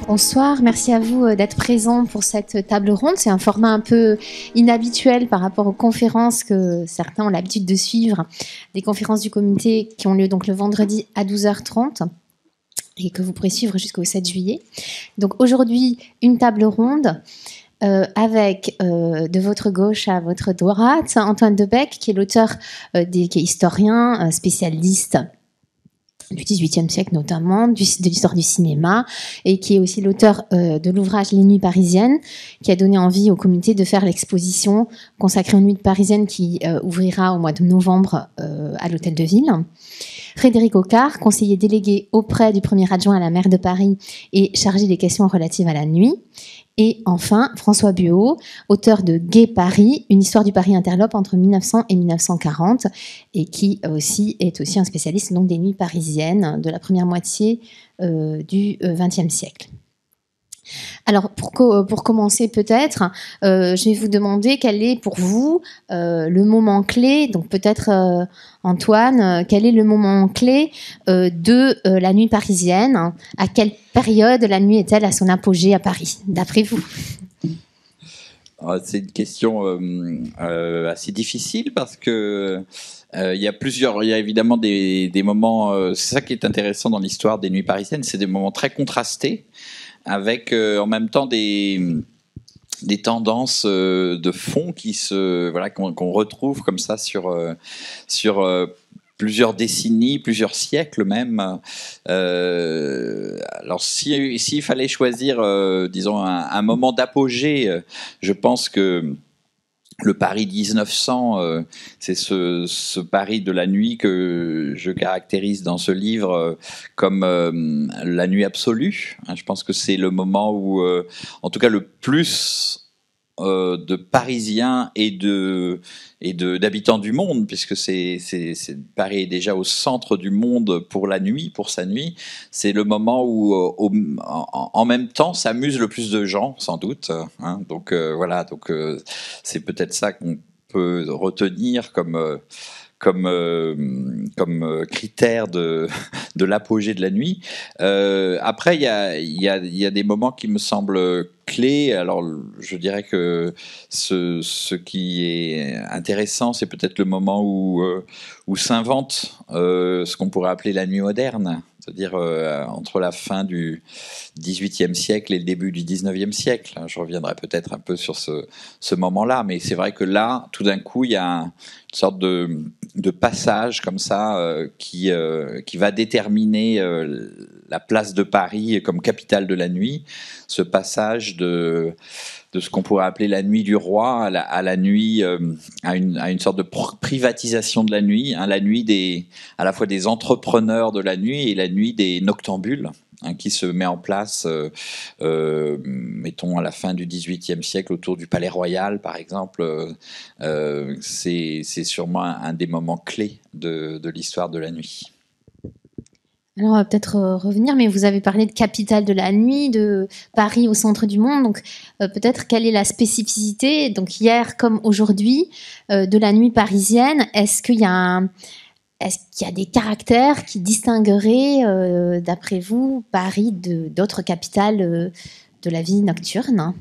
Bonsoir, merci à vous d'être présents pour cette table ronde. C'est un format un peu inhabituel par rapport aux conférences que certains ont l'habitude de suivre, des conférences du comité qui ont lieu donc le vendredi à 12h30 et que vous pourrez suivre jusqu'au 7 juillet. Donc aujourd'hui, une table ronde avec de votre gauche à votre droite Antoine Debec, qui est l'auteur, qui est historien, spécialiste du XVIIIe siècle notamment, de l'histoire du cinéma, et qui est aussi l'auteur de l'ouvrage Les Nuits parisiennes, qui a donné envie au comité de faire l'exposition consacrée aux Nuits parisiennes qui ouvrira au mois de novembre à l'Hôtel de Ville. Frédéric Ocard, conseiller délégué auprès du premier adjoint à la maire de Paris et chargé des questions relatives à la nuit. Et enfin, François Buot, auteur de Gai Paris, une histoire du Paris interlope entre 1900 et 1940, et qui est aussi un spécialiste donc, des nuits parisiennes de la première moitié du XXe siècle. Alors, pour commencer peut-être, je vais vous demander quel est pour vous le moment clé, donc peut-être Antoine, quel est le moment clé de la nuit parisienne? À quelle période la nuit est-elle à son apogée à Paris, d'après vous? C'est une question assez difficile parce que il y a évidemment des moments. C'est ça qui est intéressant dans l'histoire des nuits parisiennes, c'est des moments très contrastés, avec en même temps des tendances de fond qu'on retrouve comme ça sur plusieurs décennies, plusieurs siècles même. Alors s'il fallait choisir, disons, un moment d'apogée, je pense que le Paris 1900, c'est ce Paris de la nuit que je caractérise dans ce livre comme la nuit absolue. Je pense que c'est le moment où, en tout cas, le plus de Parisiens et d'habitants du monde, puisque Paris est déjà au centre du monde pour la nuit, pour sa nuit. C'est le moment où, en même temps, s'amusent le plus de gens, sans doute. Donc voilà, c'est peut-être ça qu'on peut retenir comme critère de l'apogée de la nuit. Après, il y a des moments qui me semblent clés. Alors, je dirais que ce qui est intéressant, c'est peut-être le moment où s'invente ce qu'on pourrait appeler la nuit moderne, c'est-à-dire entre la fin du XVIIIe siècle et le début du XIXe siècle. Je reviendrai peut-être un peu sur ce moment-là, mais c'est vrai que là, tout d'un coup, il y a une sorte de passage comme ça qui va déterminer la place de Paris comme capitale de la nuit. Ce passage de ce qu'on pourrait appeler la nuit du roi à la nuit, à une sorte de privatisation de la nuit, la nuit à la fois des entrepreneurs de la nuit et la nuit des noctambules, qui se met en place, mettons, à la fin du XVIIIe siècle, autour du Palais Royal, par exemple. C'est sûrement un des moments clés de l'histoire de la nuit. Alors, on va peut-être revenir, mais vous avez parlé de capitale de la nuit, de Paris au centre du monde. Donc, peut-être quelle est la spécificité, donc hier comme aujourd'hui, de la nuit parisienne? Est-ce qu'il y a des caractères qui distingueraient, d'après vous, Paris d'autres capitales de la vie nocturne?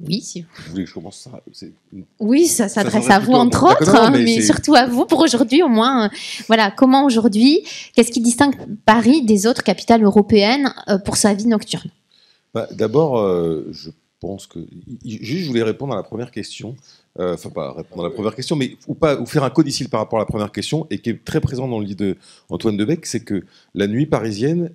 Oui, si vous voulez que je commence ça. Oui, ça s'adresse à vous entre autres, mais surtout à vous pour aujourd'hui au moins. Voilà, comment aujourd'hui, qu'est-ce qui distingue Paris des autres capitales européennes pour sa vie nocturne? D'abord, je pense que je voulais répondre à la première question. Enfin, pas répondre à la première question, mais ou faire un codicile par rapport à la première question, et qui est très présent dans le livre d'Antoine Debec, c'est que la nuit parisienne,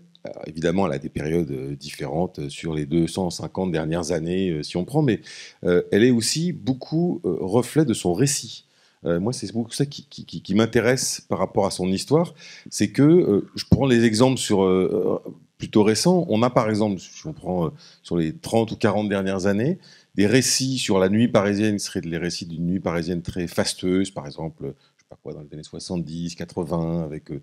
évidemment, elle a des périodes différentes sur les 250 dernières années, si on prend, mais elle est aussi beaucoup reflet de son récit. Moi, c'est beaucoup ça qui m'intéresse par rapport à son histoire. C'est que, je prends les exemples plutôt récents. On a, par exemple, si on prend sur les 30 ou 40 dernières années, des récits sur la nuit parisienne qui seraient les récits d'une nuit parisienne très fastueuse, par exemple, dans les années 70, 80, avec le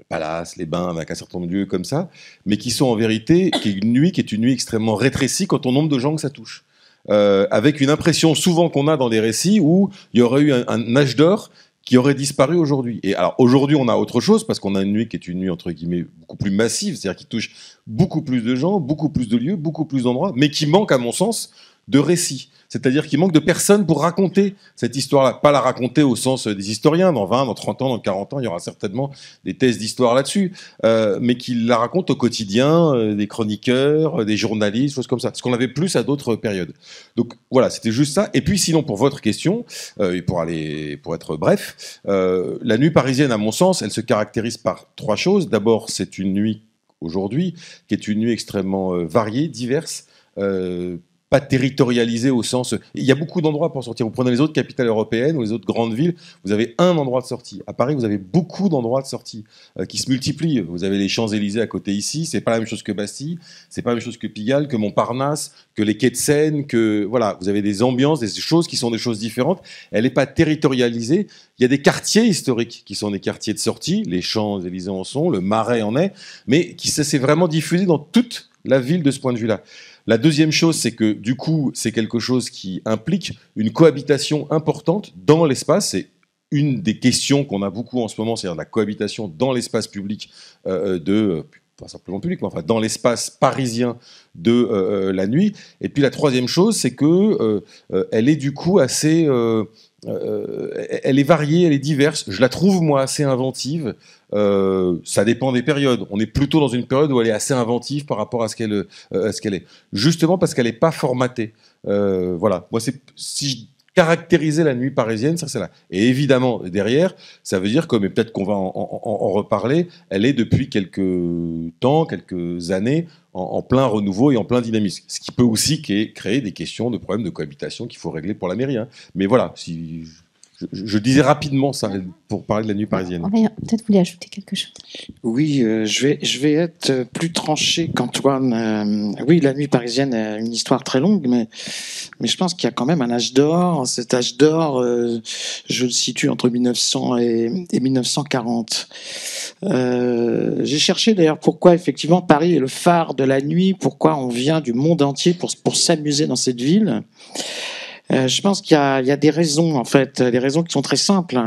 Palace, les Bains, avec un certain nombre de lieux comme ça, mais qui sont en vérité, qui est une nuit extrêmement rétrécie quant au nombre de gens que ça touche. Avec une impression souvent qu'on a dans les récits où il y aurait eu un âge d'or qui aurait disparu aujourd'hui. Et alors aujourd'hui, on a autre chose parce qu'on a une nuit qui est une nuit entre guillemets beaucoup plus massive, c'est-à-dire qui touche beaucoup plus de gens, beaucoup plus de lieux, beaucoup plus d'endroits, mais qui manque, à mon sens, de récits. C'est-à-dire qu'il manque de personnes pour raconter cette histoire-là. Pas la raconter au sens des historiens. Dans 20, dans 30 ans, dans 40 ans, il y aura certainement des thèses d'histoire là-dessus. Mais qu'ils la racontent au quotidien, des chroniqueurs, des journalistes, choses comme ça. Ce qu'on avait plus à d'autres périodes. Donc voilà, c'était juste ça. Et puis sinon, pour votre question, et pour être bref, la nuit parisienne, à mon sens, elle se caractérise par 3 choses. D'abord, c'est une nuit, aujourd'hui, qui est une nuit extrêmement variée, diverse, pas territorialisé au sens... Il y a beaucoup d'endroits pour sortir. Vous prenez les autres capitales européennes ou les autres grandes villes, vous avez un endroit de sortie. À Paris, vous avez beaucoup d'endroits de sortie qui se multiplient. Vous avez les Champs-Élysées à côté ici, c'est pas la même chose que Bastille, c'est pas la même chose que Pigalle, que Montparnasse, que les quais de Seine, que... Voilà, vous avez des ambiances, des choses qui sont des choses différentes. Elle n'est pas territorialisée. Il y a des quartiers historiques qui sont des quartiers de sortie. Les Champs-Élysées en sont, le Marais en est, mais qui s'est vraiment diffusé dans toute la ville de ce point de vue-là. La deuxième chose, c'est que du coup, c'est quelque chose qui implique une cohabitation importante dans l'espace. C'est une des questions qu'on a beaucoup en ce moment, c'est-à-dire la cohabitation dans l'espace public pas simplement public, mais enfin dans l'espace parisien de la nuit. Et puis la troisième chose, c'est que elle est du coup assez... elle est variée, elle est diverse. Je la trouve, moi, assez inventive. Ça dépend des périodes. On est plutôt dans une période où elle est assez inventive par rapport à ce qu'elle est. Justement parce qu'elle n'est pas formatée. Voilà. Moi, si je caractérisais la nuit parisienne, ça c'est là. Et évidemment, derrière, ça veut dire que, mais peut-être qu'on va en reparler, elle est depuis quelques temps, quelques années, en plein renouveau et en plein dynamisme. Ce qui peut aussi créer des questions de problèmes de cohabitation qu'il faut régler pour la mairie. Hein. Mais voilà, si je disais rapidement ça pour parler de la nuit parisienne. Peut-être vous voulez ajouter quelque chose. Oui, je vais être plus tranché qu'Antoine. Oui, la nuit parisienne a une histoire très longue, mais je pense qu'il y a quand même un âge d'or. Cet âge d'or, je le situe entre 1900 et 1940. J'ai cherché d'ailleurs pourquoi effectivement Paris est le phare de la nuit, pourquoi on vient du monde entier pour s'amuser dans cette ville. Je pense qu'il y a des raisons, en fait, des raisons qui sont très simples.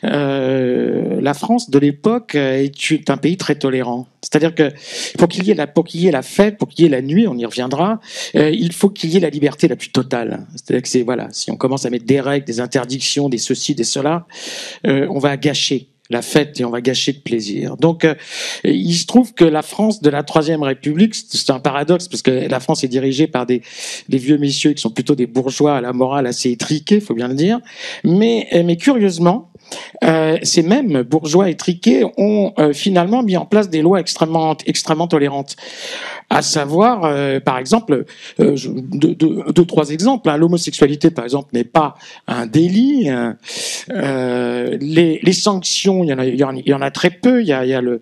La France de l'époque est un pays très tolérant. C'est-à-dire que pour qu'il y ait la fête, pour qu'il y ait la nuit, on y reviendra, il faut qu'il y ait la liberté la plus totale. C'est-à-dire que voilà, si on commence à mettre des règles, des interdictions, des ceci, des cela, on va gâcher la fête et on va gâcher le plaisir. Donc, il se trouve que la France de la Troisième République, c'est un paradoxe parce que la France est dirigée par des vieux messieurs qui sont plutôt des bourgeois à la morale assez étriquée, faut bien le dire. Mais curieusement, ces mêmes bourgeois étriqués ont finalement mis en place des lois extrêmement tolérantes. À savoir, par exemple, deux, trois exemples. Hein. L'homosexualité, par exemple, n'est pas un délit. Les sanctions, il y en a très peu. Il y a le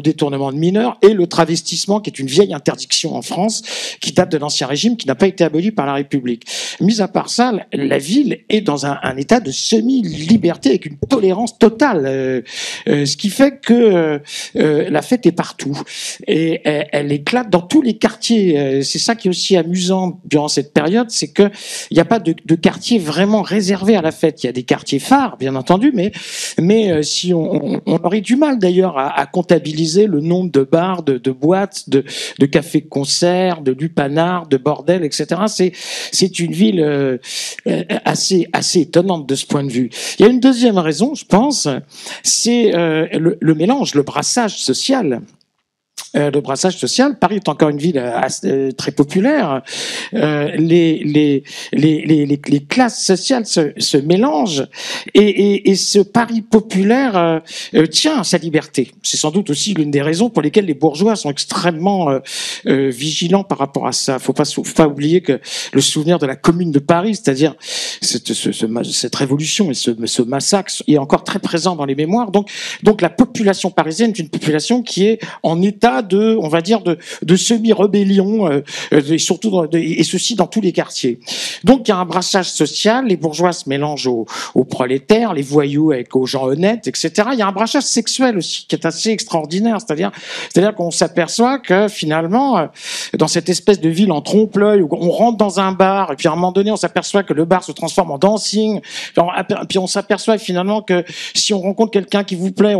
détournement de mineurs et le travestissement, qui est une vieille interdiction en France, qui date de l'Ancien Régime, qui n'a pas été abolie par la République. Mis à part ça, la ville est dans un état de semi-liberté avec une tolérance totale, ce qui fait que la fête est partout et elle éclate dans tous les quartiers. C'est ça qui est aussi amusant durant cette période, c'est que il n'y a pas de quartier vraiment réservé à la fête. Il y a des quartiers phares, bien entendu, mais si on aurait du mal d'ailleurs à comptabiliser le nombre de bars, de boîtes, de cafés-concerts, de lupanards, de bordels, etc. C'est une ville assez étonnante de ce point de vue. Il y a une deuxième raison, je pense, c'est le mélange, le brassage social. Le brassage social, Paris est encore une ville très populaire. Les classes sociales se mélangent et ce Paris populaire tient à sa liberté. C'est sans doute aussi l'une des raisons pour lesquelles les bourgeois sont extrêmement vigilants par rapport à ça. Faut pas oublier que le souvenir de la Commune de Paris, c'est-à-dire cette révolution et ce massacre, est encore très présent dans les mémoires. Donc la population parisienne est une population qui est en état de, on va dire, de semi-rébellion, et surtout et ceci dans tous les quartiers. Donc il y a un brassage social, les bourgeois se mélangent aux prolétaires, les voyous avec aux gens honnêtes, etc. Il y a un brassage sexuel aussi qui est assez extraordinaire, c'est-à-dire qu'on s'aperçoit que finalement, dans cette espèce de ville en trompe-l'œil, où on rentre dans un bar et puis à un moment donné on s'aperçoit que le bar se transforme en dancing, puis on s'aperçoit finalement que si on rencontre quelqu'un qui vous plaît,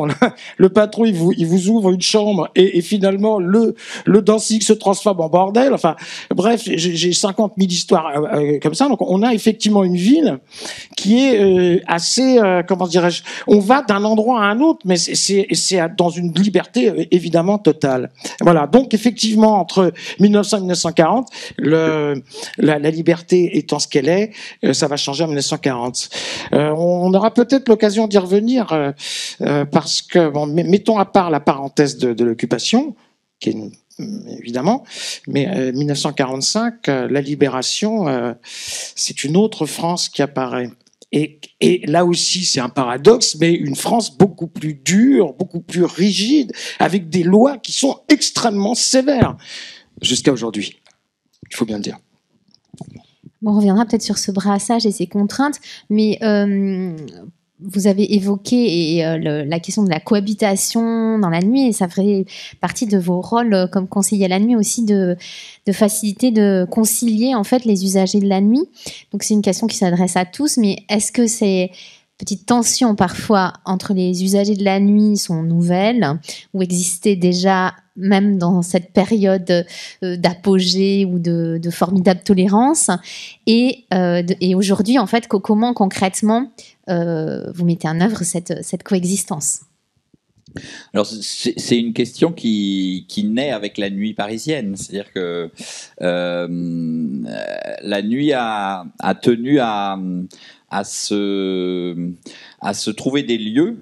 le patron il vous ouvre une chambre et finalement le dancing se transforme en bordel. Enfin bref, j'ai 50 000 histoires comme ça. Donc on a effectivement une ville qui est assez, comment dirais-je, on va d'un endroit à un autre, mais c'est dans une liberté évidemment totale. Voilà. Donc effectivement entre 1900 et 1940, la liberté étant ce qu'elle est, ça va changer en 1940. On aura peut-être l'occasion d'y revenir parce que bon, mettons à part la parenthèse de l'occupation, qui est évidemment, mais 1945, la libération, c'est une autre France qui apparaît. Et là aussi, c'est un paradoxe, mais une France beaucoup plus dure, beaucoup plus rigide, avec des lois qui sont extrêmement sévères, jusqu'à aujourd'hui. Il faut bien le dire. Bon, on reviendra peut-être sur ce brassage et ses contraintes, mais vous avez évoqué la question de la cohabitation dans la nuit, et ça ferait partie de vos rôles comme conseiller à la nuit aussi de faciliter, de concilier en fait les usagers de la nuit. Donc c'est une question qui s'adresse à tous, mais est-ce que ces petites tensions parfois entre les usagers de la nuit sont nouvelles ou existaient déjà même dans cette période d'apogée ou de formidable tolérance, et aujourd'hui en fait comment concrètement vous mettez en œuvre cette coexistence? Alors c'est une question qui naît avec la nuit parisienne, c'est-à-dire que la nuit a tenu à se trouver des lieux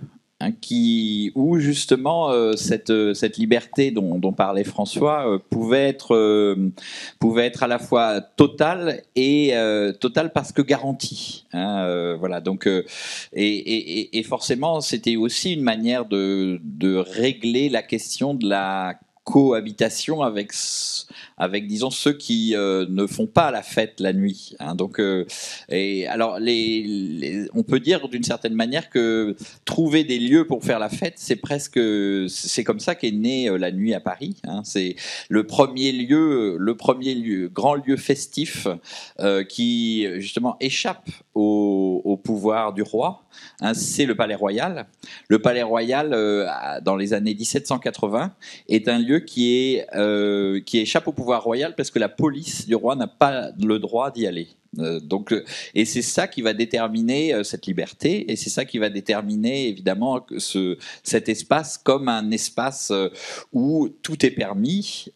où justement cette liberté dont parlait François pouvait être à la fois totale et totale parce que garantie. Voilà. Donc et forcément c'était aussi une manière de régler la question de la cohabitation avec disons ceux qui ne font pas la fête la nuit. Donc et alors on peut dire d'une certaine manière que trouver des lieux pour faire la fête, c'est comme ça qu'est née la nuit à Paris. C'est le premier grand lieu festif qui justement échappe au pouvoir du roi. C'est le Palais Royal. Le Palais Royal, dans les années 1780, est un lieu qui échappe au pouvoir royal parce que la police du roi n'a pas le droit d'y aller. Et c'est ça qui va déterminer cette liberté, et c'est ça qui va déterminer évidemment cet espace comme un espace où tout est permis,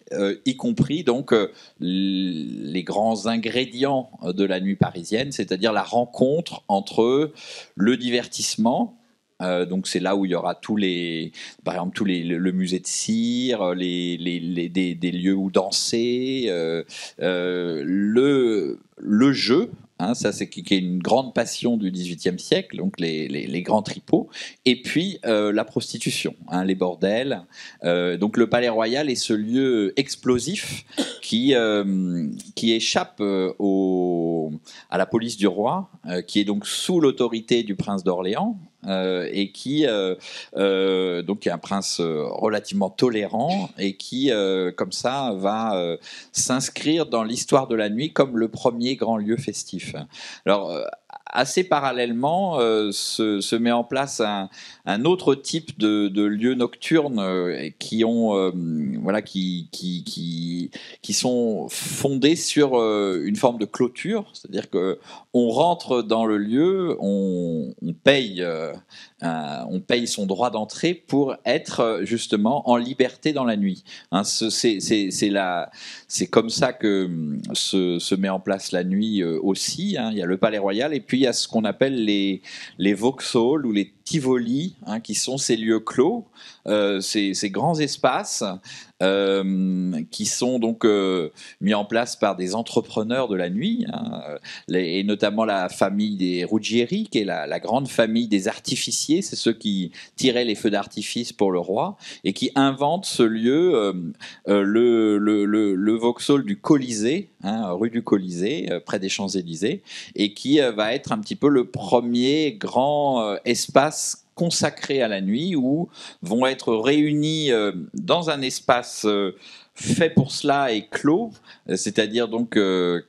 y compris donc les grands ingrédients de la nuit parisienne, c'est-à-dire la rencontre entre le divertissement. Donc c'est là où il y aura par exemple le musée de cire, des lieux où danser, le jeu. Ça c'est qui est une grande passion du XVIIIe siècle, donc les grands tripots, et puis la prostitution, les bordels. Donc le Palais Royal est ce lieu explosif qui échappe à la police du roi, qui est donc sous l'autorité du prince d'Orléans. Et qui donc est un prince relativement tolérant et qui comme ça va s'inscrire dans l'histoire de la nuit comme le premier grand lieu festif. Alors assez parallèlement se met en place un autre type de lieux nocturnes qui sont fondés sur une forme de clôture, c'est-à-dire que on rentre dans le lieu, on paye son droit d'entrée pour être justement en liberté dans la nuit. C'est comme ça que se met en place la nuit aussi. Il y a le Palais Royal et puis il y a ce qu'on appelle les Vauxhalls ou les Tivoli, hein, qui sont ces lieux clos, ces grands espaces qui sont donc mis en place par des entrepreneurs de la nuit, hein, et notamment la famille des Ruggieri, qui est la grande famille des artificiers, c'est ceux qui tiraient les feux d'artifice pour le roi, et qui inventent ce lieu, le Vauxhall du Colisée, hein, rue du Colisée, près des Champs-Élysées, et qui va être un petit peu le premier grand espace consacré à la nuit, où vont être réunis dans un espace fait pour cela et clos, c'est-à-dire donc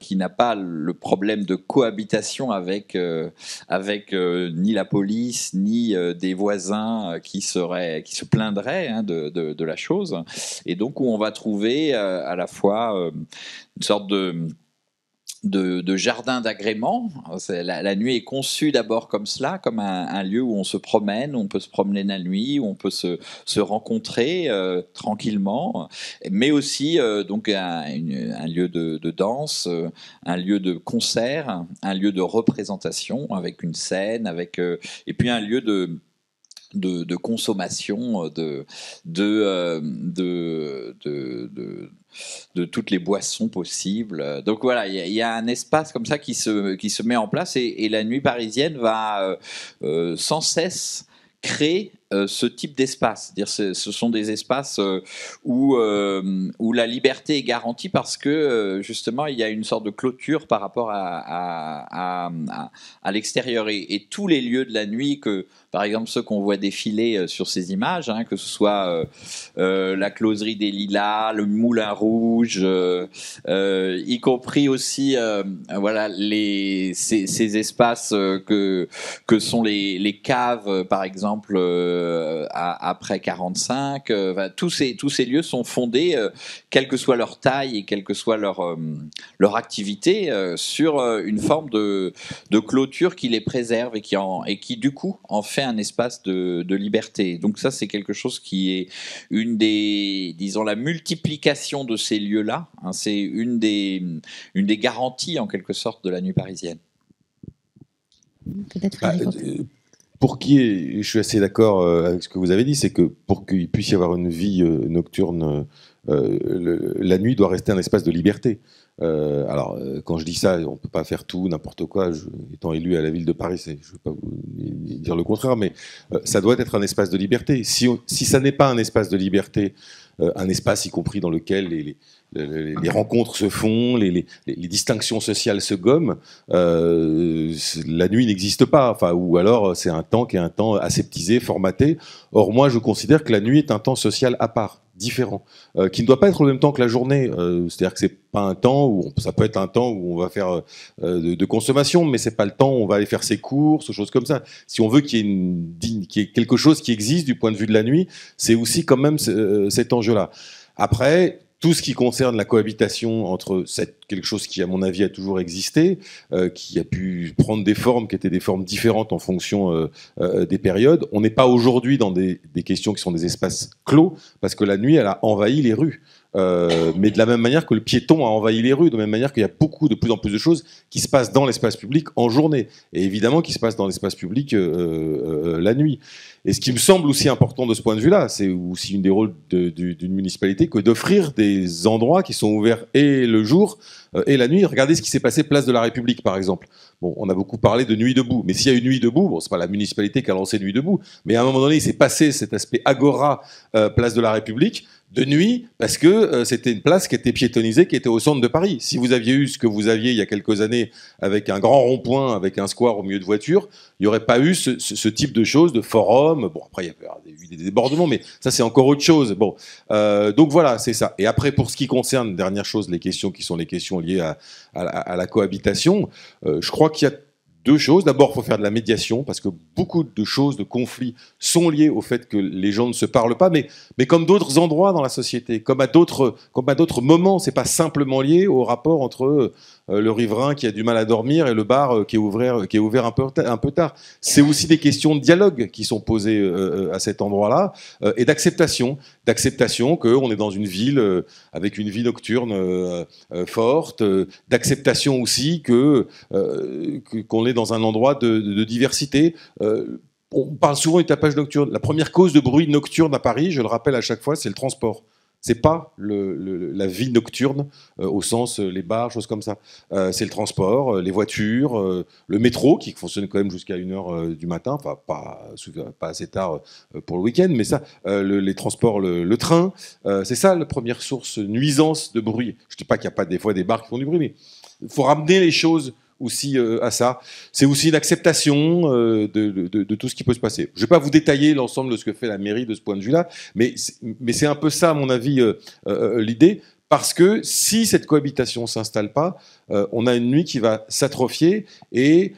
qui n'a pas le problème de cohabitation avec ni la police ni des voisins qui se plaindraient, hein, de la chose, et donc où on va trouver à la fois une sorte de jardin d'agrément. La nuit est conçue d'abord comme cela, comme un lieu où on se promène, où on peut se promener la nuit, où on peut se rencontrer tranquillement, mais aussi donc un lieu de danse, un lieu de concert, un lieu de représentation avec une scène, et puis un lieu de consommation de toutes les boissons possibles. Donc voilà, il y a un espace comme ça qui se met en place, et la nuit parisienne va sans cesse créer ce type d'espace. C'est-à-dire, ce sont des espaces où la liberté est garantie, parce que justement il y a une sorte de clôture par rapport à l'extérieur, et tous les lieux de la nuit, par exemple ceux qu'on voit défiler sur ces images, hein, que ce soit la closerie des Lilas, le Moulin Rouge, y compris aussi voilà ces espaces que sont les caves, par exemple, après 45, tous ces lieux sont fondés, quelle que soit leur taille et quelle que soit leur activité, sur une forme de clôture qui les préserve et qui du coup en fait un espace de liberté. Donc ça, c'est quelque chose qui est disons, la multiplication de ces lieux-là, hein, c'est une des garanties en quelque sorte de la nuit parisienne. Peut-être je suis assez d'accord avec ce que vous avez dit, c'est que pour qu'il puisse y avoir une vie nocturne, la nuit doit rester un espace de liberté. Alors, quand je dis ça, on ne peut pas faire tout, n'importe quoi. Étant élu à la ville de Paris, je ne veux pas vous dire le contraire, mais ça doit être un espace de liberté. Si ça n'est pas un espace de liberté, un espace y compris dans lequel les rencontres se font, les distinctions sociales se gomment, la nuit n'existe pas. Enfin, ou alors c'est un temps qui est un temps aseptisé, formaté. Or, moi, je considère que la nuit est un temps social à part, différent, qui ne doit pas être au même temps que la journée. C'est-à-dire que c'est pas un temps où ça peut être un temps où on va faire de consommation, mais c'est pas le temps où on va aller faire ses courses, choses comme ça. Si on veut qu'il y ait quelque chose qui existe du point de vue de la nuit, c'est aussi quand même cet enjeu-là. Après, tout ce qui concerne la cohabitation entre quelque chose qui, à mon avis, a toujours existé, qui a pu prendre des formes qui étaient des formes différentes en fonction des périodes. On n'est pas aujourd'hui dans des questions qui sont des espaces clos, parce que la nuit, elle a envahi les rues. Mais de la même manière que le piéton a envahi les rues, de la même manière qu'il y a de plus en plus de choses qui se passent dans l'espace public en journée, et évidemment qui se passent dans l'espace public la nuit. Et ce qui me semble aussi important de ce point de vue-là, c'est aussi une des rôles d'une municipalité, que d'offrir des endroits qui sont ouverts et le jour et la nuit. Regardez ce qui s'est passé place de la République, par exemple. Bon, on a beaucoup parlé de Nuit debout, mais s'il y a une Nuit debout, bon, c'est pas la municipalité qui a lancé Nuit debout, mais à un moment donné, il s'est passé cet aspect agora place de la République de nuit, parce que c'était une place qui était piétonnisée, qui était au centre de Paris. Si vous aviez eu ce que vous aviez il y a quelques années, avec un grand rond-point, avec un square au milieu de voitures, il n'y aurait pas eu ce type de choses, de forum. Bon, après, il y a eu des débordements, mais ça, c'est encore autre chose. Bon, donc voilà, c'est ça. Et après, pour ce qui concerne, dernière chose, les questions qui sont les questions liées à la cohabitation, je crois qu'il y a deux choses. D'abord, il faut faire de la médiation, parce que beaucoup de choses, de conflits, sont liés au fait que les gens ne se parlent pas, mais comme d'autres endroits dans la société, comme à d'autres moments, c'est pas simplement lié au rapport entre le riverain qui a du mal à dormir et le bar qui est ouvert un peu tard. C'est aussi des questions de dialogue qui sont posées à cet endroit-là, et d'acceptation qu'on est dans une ville avec une vie nocturne forte, d'acceptation aussi qu'on est dans un endroit de diversité. on parle souvent du tapage nocturne. La première cause de bruit nocturne à Paris, je le rappelle à chaque fois, c'est le transport. C'est pas la vie nocturne au sens les bars, choses comme ça. C'est le transport, les voitures, le métro qui fonctionne quand même jusqu'à 1h du matin, enfin pas assez tard pour le week-end, mais ça, les transports, le train, c'est ça la première source nuisance de bruit. Je dis pas qu'il n'y a pas des fois des bars qui font du bruit, mais il faut ramener les choses aussi à ça. C'est aussi une acceptation de tout ce qui peut se passer. Je ne vais pas vous détailler l'ensemble de ce que fait la mairie de ce point de vue-là, mais c'est un peu ça, à mon avis, l'idée, parce que si cette cohabitation ne s'installe pas, on a une nuit qui va s'atrophier, et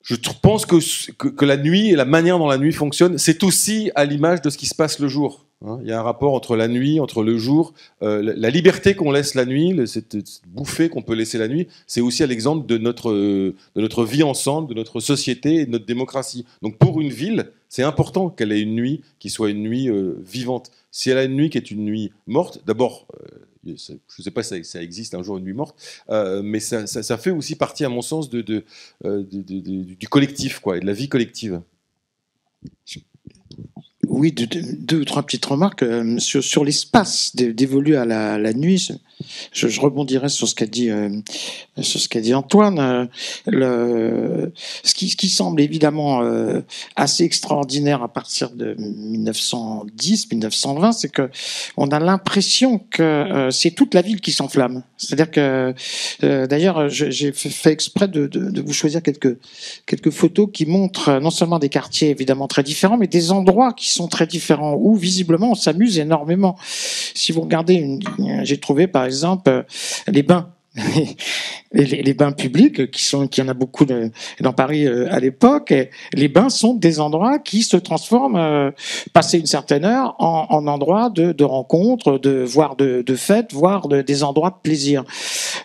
je pense que la nuit et la manière dont la nuit fonctionne, c'est aussi à l'image de ce qui se passe le jour. Il y a un rapport entre la nuit, entre le jour, la liberté qu'on laisse la nuit, cette bouffée qu'on peut laisser la nuit, c'est aussi à l'exemple de notre vie ensemble, de notre société et de notre démocratie. Donc pour une ville, c'est important qu'elle ait une nuit qui soit une nuit vivante. Si elle a une nuit qui est une nuit morte, d'abord, je ne sais pas si ça existe un jour une nuit morte, mais ça fait aussi partie, à mon sens, du collectif, quoi, et de la vie collective. Oui, deux ou trois petites remarques sur l'espace dévolu à la nuit. Je rebondirai sur ce qu'a dit Antoine. Ce qui semble évidemment assez extraordinaire à partir de 1910-1920, c'est que on a l'impression que c'est toute la ville qui s'enflamme. C'est-à-dire que, d'ailleurs, j'ai fait exprès de vous choisir quelques photos qui montrent non seulement des quartiers évidemment très différents, mais des endroits qui sont très différents, où visiblement on s'amuse énormément. Si vous regardez, j'ai trouvé par exemple les bains. Les bains publics qui en a beaucoup dans Paris à l'époque. Et les bains sont des endroits qui se transforment, passé une certaine heure, en endroits de rencontres, voire de fêtes, voire des endroits de plaisir.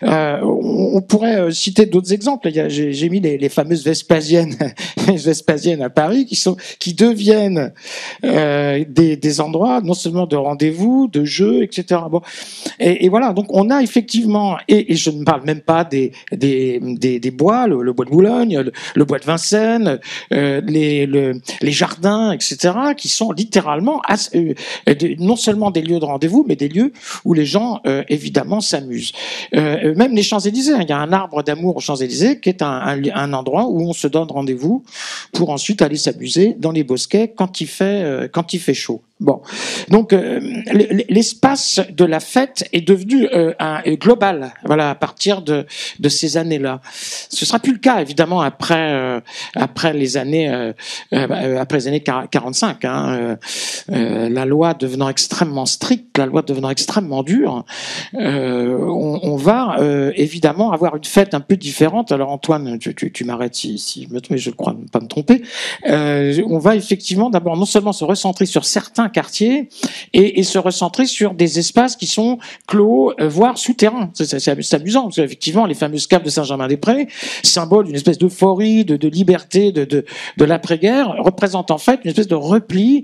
On pourrait citer d'autres exemples. J'ai mis les fameuses Vespasiennes, Vespasiennes à Paris, qui deviennent des endroits non seulement de rendez-vous, de jeux, etc. Bon, et voilà. Donc on a effectivement, et je ne parle même pas des bois, le bois de Boulogne, le bois de Vincennes, les jardins, etc., qui sont littéralement non seulement des lieux de rendez-vous, mais des lieux où les gens évidemment s'amusent. Même les Champs-Élysées, il y a un arbre d'amour aux Champs-Élysées qui est un endroit où on se donne rendez-vous pour ensuite aller s'amuser dans les bosquets quand il fait chaud. Bon, donc l'espace de la fête est devenu global, voilà, à partir de ces années-là. Ce sera plus le cas évidemment après les années 45. La loi devenant extrêmement stricte, la loi devenant extrêmement dure, on va évidemment avoir une fête un peu différente. Alors Antoine, tu m'arrêtes si je me trompe, mais je crois ne pas me tromper. On va effectivement d'abord non seulement se recentrer sur certains quartiers et se recentrer sur des espaces qui sont clos, voire souterrains. C'est amusant parce qu'effectivement les fameuses caves de Saint-Germain-des-Prés, symbole d'une espèce d'euphorie, de liberté, de l'après-guerre, représentent en fait une espèce de repli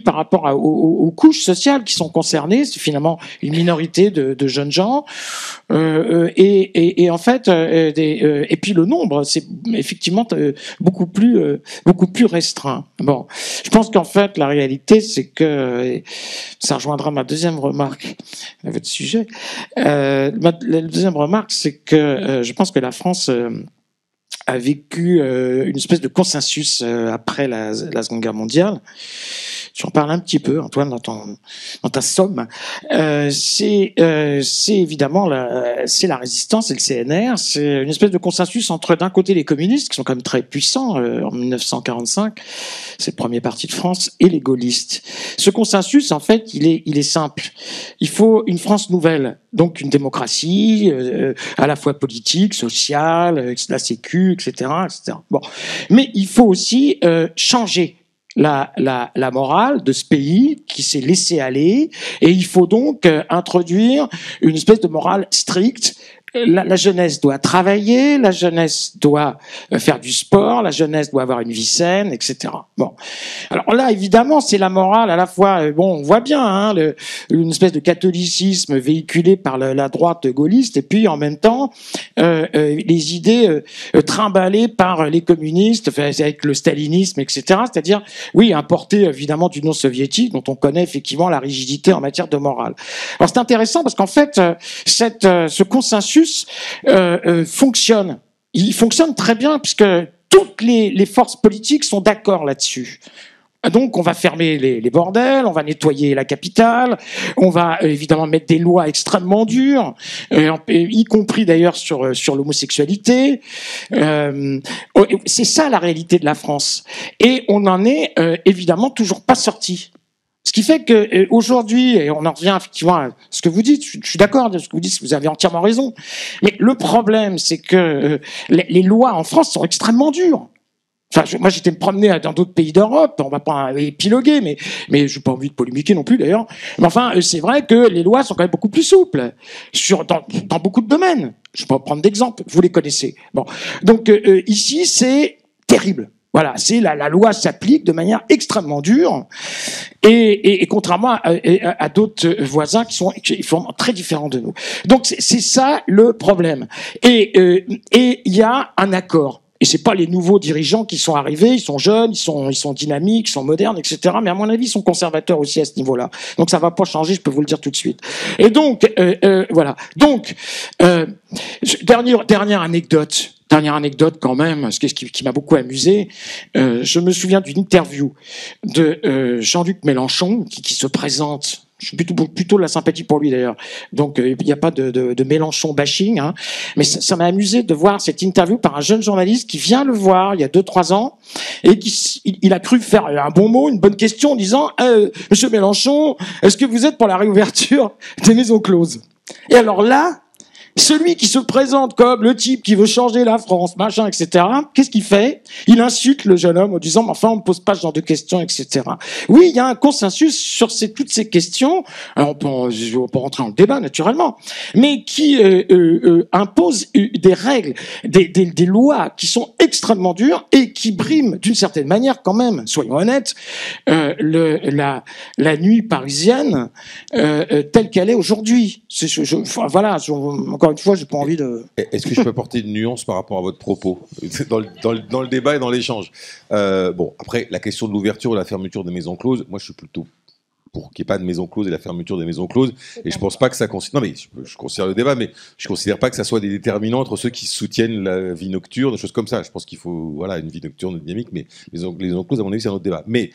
par rapport aux couches sociales qui sont concernées. C'est finalement une minorité de jeunes gens et en fait et puis le nombre c'est effectivement beaucoup plus restreint. Bon, je pense qu'en fait la réalité c'est que ça rejoindra ma deuxième remarque à votre sujet. La deuxième remarque, c'est que je pense que la France a vécu une espèce de consensus après la Seconde Guerre mondiale. J'en parle un petit peu, Antoine, dans ta somme. C'est évidemment c'est la résistance et le CNR. C'est une espèce de consensus entre d'un côté les communistes qui sont quand même très puissants en 1945, c'est le premier parti de France, et les gaullistes. Ce consensus, en fait, il est simple. Il faut une France nouvelle, donc une démocratie à la fois politique, sociale, la sécu, etc., etc. Bon, mais il faut aussi changer la morale de ce pays qui s'est laissé aller, et il faut donc introduire une espèce de morale stricte, la jeunesse doit travailler, la jeunesse doit faire du sport, la jeunesse doit avoir une vie saine, etc. Bon, alors là, évidemment, c'est la morale à la fois. Bon, on voit bien hein, une espèce de catholicisme véhiculé par la droite gaulliste, et puis en même temps les idées trimballées par les communistes, avec le stalinisme, etc. C'est-à-dire, oui, importé évidemment du non soviétique, dont on connaît effectivement la rigidité en matière de morale. Alors c'est intéressant parce qu'en fait, ce consensus fonctionne. Il fonctionne très bien puisque toutes les forces politiques sont d'accord là-dessus. Donc, on va fermer les bordels, on va nettoyer la capitale, on va évidemment mettre des lois extrêmement dures, y compris d'ailleurs sur l'homosexualité. C'est ça la réalité de la France. Et on n'en est évidemment toujours pas sorti. Ce qui fait que aujourd'hui, et on en revient effectivement à ce que vous dites, je suis d'accord de ce que vous dites, vous avez entièrement raison. Mais le problème, c'est que les lois en France sont extrêmement dures. Enfin, moi, j'étais me promener dans d'autres pays d'Europe. On va pas épiloguer, mais j'ai pas envie de polémiquer non plus d'ailleurs. Mais enfin, c'est vrai que les lois sont quand même beaucoup plus souples dans beaucoup de domaines. Je peux pas prendre d'exemples. Vous les connaissez. Bon, donc ici, c'est terrible. Voilà, c'est la loi s'applique de manière extrêmement dure et contrairement à d'autres voisins qui sont très différents de nous. Donc c'est ça le problème. Et il y a un accord. Et c'est pas les nouveaux dirigeants qui sont arrivés, ils sont jeunes, ils sont dynamiques, ils sont modernes, etc. Mais à mon avis, ils sont conservateurs aussi à ce niveau-là. Donc ça va pas changer, je peux vous le dire tout de suite. Et donc voilà. Donc dernière anecdote. Dernière anecdote quand même, ce qui m'a beaucoup amusé. Je me souviens d'une interview de Jean-Luc Mélenchon qui se présente. Je suis plutôt de la sympathie pour lui d'ailleurs. Donc il n'y a pas de Mélenchon bashing, hein. Mais ça m'a amusé de voir cette interview par un jeune journaliste qui vient le voir il y a 2-3 ans et il a cru faire un bon mot, une bonne question en disant Monsieur Mélenchon, est-ce que vous êtes pour la réouverture des maisons closes? Et alors là, celui qui se présente comme le type qui veut changer la France, machin, etc., qu'est-ce qu'il fait? Il insulte le jeune homme en disant, mais enfin, on ne pose pas ce genre de questions, etc. Oui, il y a un consensus sur toutes ces questions. Alors, on peut rentrer dans le débat, naturellement, mais qui impose des règles, des lois qui sont extrêmement dures et qui briment, d'une certaine manière, quand même, soyons honnêtes, la nuit parisienne telle qu'elle est aujourd'hui. Voilà, encore une fois, j'ai pas envie de... Est-ce que je peux apporter une nuance par rapport à votre propos dans le débat et dans l'échange? Bon, après, la question de l'ouverture ou la fermeture des maisons closes, moi je suis plutôt pour qu'il n'y ait pas de maisons closes et la fermeture des maisons closes. Et je pense pas que ça considère... Non mais je considère le débat, mais je considère pas que ça soit des déterminants entre ceux qui soutiennent la vie nocturne, des choses comme ça. Je pense qu'il faut une vie nocturne dynamique, mais les maisons closes, à mon avis, c'est un autre débat. Mais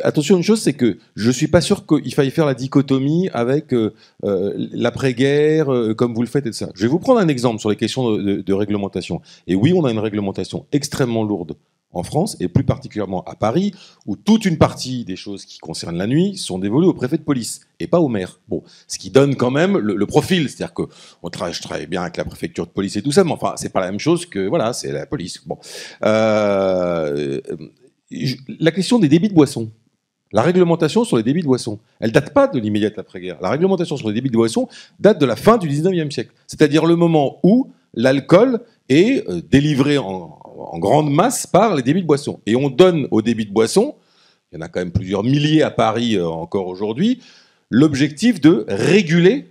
attention, une chose, c'est que je suis pas sûr qu'il faille faire la dichotomie avec l'après-guerre, comme vous le faites et tout ça. Je vais vous prendre un exemple sur les questions de réglementation. Et oui, on a une réglementation extrêmement lourde en France, et plus particulièrement à Paris, où toute une partie des choses qui concernent la nuit sont dévolues au préfet de police, et pas au maire. Bon, ce qui donne quand même le profil, c'est-à-dire que je travaille bien avec la préfecture de police et tout ça, mais enfin, c'est pas la même chose que, voilà, c'est la police. Bon. La question des débits de boissons. La réglementation sur les débits de boissons, elle date pas de l'immédiate après-guerre. La réglementation sur les débits de boissons date de la fin du 19e siècle. C'est-à-dire le moment où l'alcool est délivré en grande masse par les débits de boissons. Et on donne aux débits de boissons, il y en a quand même plusieurs milliers à Paris encore aujourd'hui, l'objectif de réguler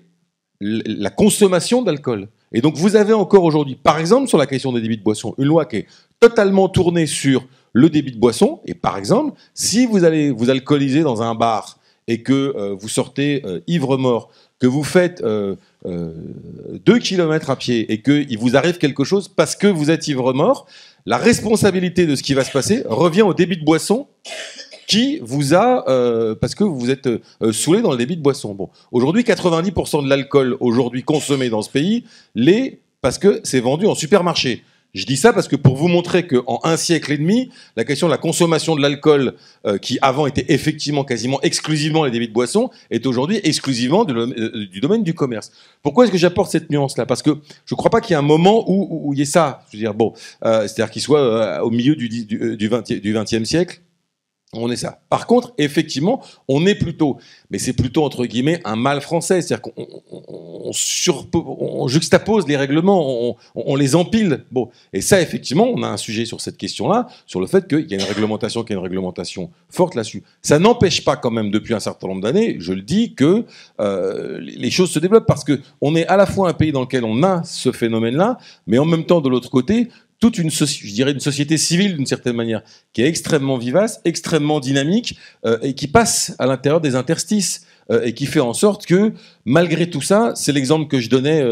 la consommation d'alcool. Et donc vous avez encore aujourd'hui, par exemple sur la question des débits de boissons, une loi qui est totalement tournée sur le débit de boisson. Et par exemple, si vous allez vous alcooliser dans un bar et que vous sortez ivre-mort, que vous faites 2 kilomètres à pied et qu'il vous arrive quelque chose parce que vous êtes ivre-mort, la responsabilité de ce qui va se passer revient au débit de boisson qui vous a, parce que vous êtes saoulé dans le débit de boisson. Bon, aujourd'hui, 90% de l'alcool aujourd'hui consommé dans ce pays l'est parce que c'est vendu en supermarché. Je dis ça parce que pour vous montrer qu'en 1 siècle et demi, la question de la consommation de l'alcool, qui avant était effectivement quasiment exclusivement les débits de boissons, est aujourd'hui exclusivement du domaine du commerce. Pourquoi est-ce que j'apporte cette nuance-là? Parce que je ne crois pas qu'il y ait un moment où il y ait ça. Je veux dire, bon, c'est-à-dire qu'il soit au milieu du 20e siècle. On est ça. Par contre, effectivement, on est plutôt, mais c'est plutôt entre guillemets un mal français, c'est-à-dire qu'on juxtapose les règlements, on les empile. Bon, et ça, effectivement, on a un sujet sur cette question-là, sur le fait qu'il y a une réglementation qui est une réglementation forte là-dessus. Ça n'empêche pas quand même depuis un certain nombre d'années, je le dis, que les choses se développent parce que on est à la fois un pays dans lequel on a ce phénomène-là, mais en même temps de l'autre côté toute une société civile d'une certaine manière, qui est extrêmement vivace, extrêmement dynamique, et qui passe à l'intérieur des interstices, et qui fait en sorte que, malgré tout ça, c'est l'exemple que je donnais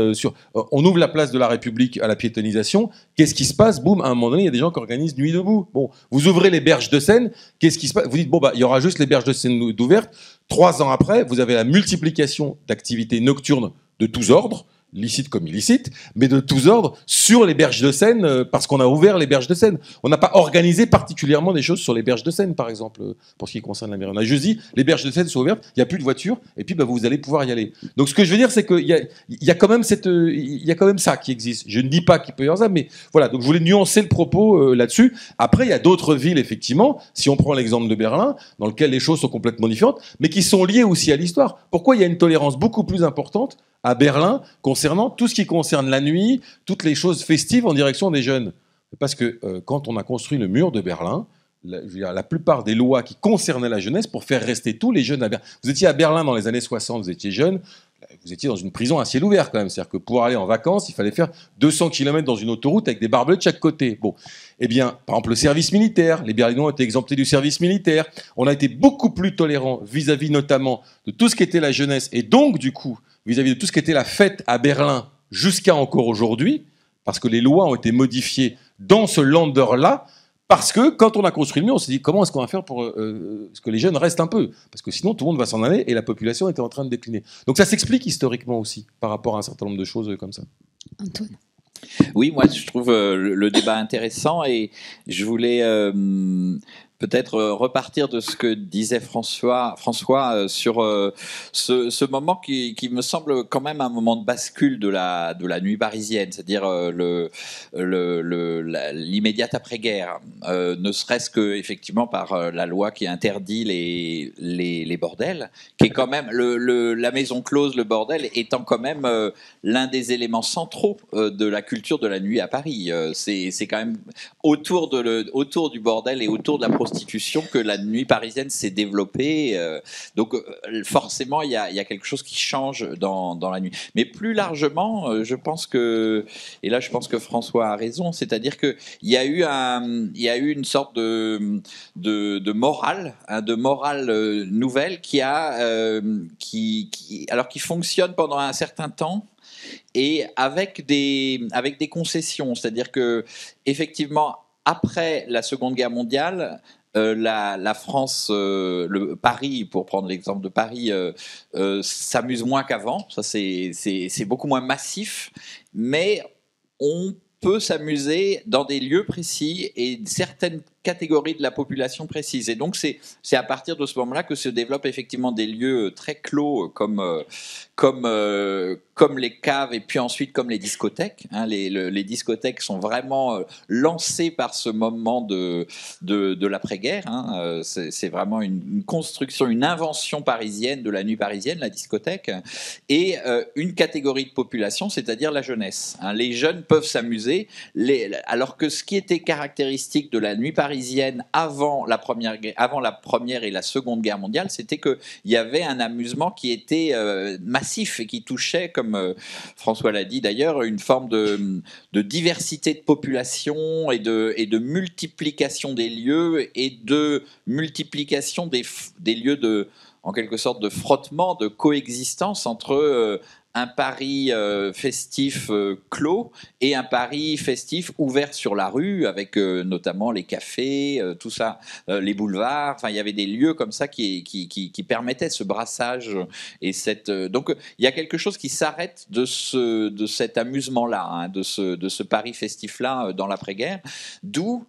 on ouvre la place de la République à la piétonisation, qu'est-ce qui se passe? Boum, à un moment donné, il y a des gens qui organisent Nuit debout. Bon, vous ouvrez les berges de Seine, qu'est-ce qui se passe? Vous dites, bon, il y aura juste les berges de Seine d'ouvertes. 3 ans après, vous avez la multiplication d'activités nocturnes de tous ordres, licite comme illicite, mais de tous ordres, sur les berges de Seine, parce qu'on a ouvert les berges de Seine. On n'a pas organisé particulièrement des choses sur les berges de Seine, par exemple, pour ce qui concerne la mer. On a juste dit, les berges de Seine sont ouvertes, il n'y a plus de voitures, et puis vous allez pouvoir y aller. Donc ce que je veux dire, c'est qu'il y a quand même ça qui existe. Je ne dis pas qu'il peut y avoir ça, mais voilà. Donc je voulais nuancer le propos là-dessus. Après, il y a d'autres villes, effectivement, si on prend l'exemple de Berlin, dans lequel les choses sont complètement différentes, mais qui sont liées aussi à l'histoire. Pourquoi il y a une tolérance beaucoup plus importante à Berlin concernant tout ce qui concerne la nuit, toutes les choses festives en direction des jeunes? Parce que quand on a construit le mur de Berlin, la plupart des lois qui concernaient la jeunesse pour faire rester tous les jeunes à Berlin. Vous étiez à Berlin dans les années 60, vous étiez jeune, vous étiez dans une prison à ciel ouvert quand même. C'est-à-dire que pour aller en vacances, il fallait faire 200 km dans une autoroute avec des barbelés de chaque côté. Bon, eh bien, par exemple, le service militaire, les Berlinois ont été exemptés du service militaire. On a été beaucoup plus tolérants vis-à-vis notamment de tout ce qui était la jeunesse et donc, du coup, vis-à-vis de tout ce qui était la fête à Berlin jusqu'à encore aujourd'hui, parce que les lois ont été modifiées dans ce Länder-là, parce que quand on a construit le mur, on s'est dit comment est-ce qu'on va faire pour que les jeunes restent un peu? Parce que sinon, tout le monde va s'en aller et la population était en train de décliner. Donc ça s'explique historiquement aussi, par rapport à un certain nombre de choses comme ça. Antoine. Oui, moi je trouve le débat intéressant et je voulais peut-être repartir de ce que disait François sur ce moment qui me semble quand même un moment de bascule de la nuit parisienne, c'est-à-dire l'immédiate après-guerre, ne serait-ce que effectivement par la loi qui interdit les bordels, qui est quand même la maison close, le bordel étant quand même l'un des éléments centraux de la culture de la nuit à Paris. C'est quand même autour du bordel et autour de la prostitution que la nuit parisienne s'est développée. Donc forcément, il y a quelque chose qui change dans la nuit. Mais plus largement, je pense que François a raison, c'est-à-dire qu'il y a eu une sorte de morale, nouvelle qui fonctionne pendant un certain temps. Et avec des concessions, c'est-à-dire que effectivement, après la Seconde Guerre mondiale, la France, Paris, pour prendre l'exemple de Paris, s'amuse moins qu'avant. Ça, c'est beaucoup moins massif, mais on peut s'amuser dans des lieux précis et certaines catégories de la population précise. Et donc, c'est à partir de ce moment-là que se développent effectivement des lieux très clos comme les caves et puis ensuite comme les discothèques. Hein, les discothèques sont vraiment lancées par ce moment de l'après-guerre. Hein. C'est vraiment une construction, une invention parisienne de la nuit parisienne, la discothèque, et une catégorie de population, c'est-à-dire la jeunesse. Hein. Les jeunes peuvent s'amuser, alors que ce qui était caractéristique de la nuit parisienne avant la première et la Seconde Guerre mondiale, c'était qu'il y avait un amusement qui était massif et qui touchait, comme François l'a dit d'ailleurs, une forme de diversité de population et de multiplication des lieux et de multiplication des lieux en quelque sorte de frottement, de coexistence entre un Paris festif clos et un Paris festif ouvert sur la rue avec notamment les cafés, tout ça, les boulevards. Enfin, il y avait des lieux comme ça qui permettaient ce brassage et donc il y a quelque chose qui s'arrête de cet amusement-là, hein, de ce Paris festif-là dans l'après-guerre. D'où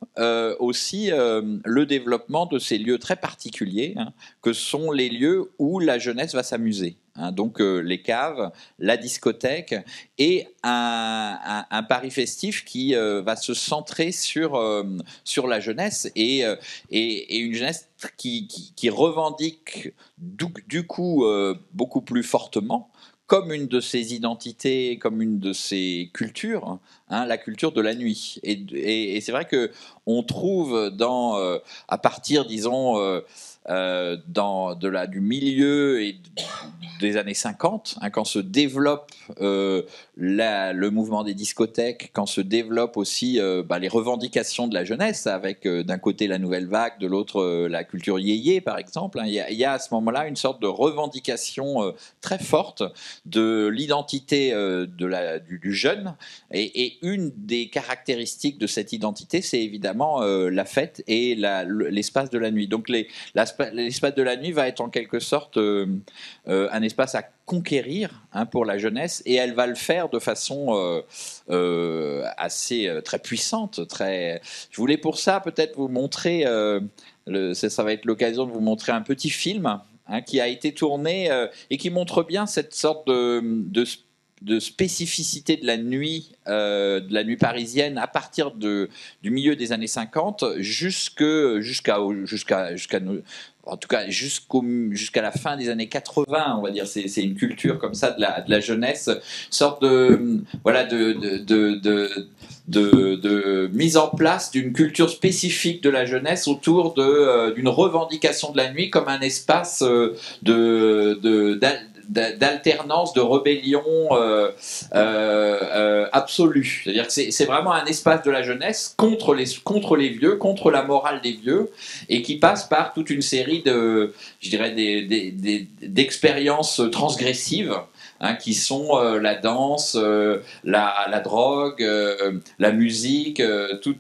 aussi le développement de ces lieux très particuliers, hein, que sont les lieux où la jeunesse va s'amuser. hein, donc les caves, la discothèque et un Paris festif qui va se centrer sur la jeunesse et une jeunesse qui revendique du coup beaucoup plus fortement comme une de ses identités, comme une de ses cultures, hein, la culture de la nuit. Et c'est vrai que on trouve à partir, disons, du milieu des années 50, hein, quand se développe le mouvement des discothèques, quand se développent aussi les revendications de la jeunesse, avec d'un côté la nouvelle vague, de l'autre la culture yéyé, par exemple. Hein, il y a à ce moment-là une sorte de revendication très forte de l'identité du jeune. Et une des caractéristiques de cette identité, c'est évidemment la fête et l'espace de la nuit. Donc l'espace de la nuit va être en quelque sorte un espace à conquérir, hein, pour la jeunesse, et elle va le faire de façon assez très puissante. Je voulais pour ça peut-être vous montrer, ça va être l'occasion de vous montrer un petit film, hein, qui a été tourné et qui montre bien cette sorte de spécificité de la nuit parisienne à partir du milieu des années 50 jusqu'à en tout cas jusqu'à la fin des années 80, on va dire. C'est une culture comme ça de la jeunesse, sorte de mise en place d'une culture spécifique de la jeunesse autour d'une revendication de la nuit comme un espace d'alternance, de rébellion absolue. C'est-à-dire que c'est vraiment un espace de la jeunesse contre les vieux, contre la morale des vieux, et qui passe par toute une série d'expériences transgressives, hein, qui sont la danse, la drogue, la musique, tout,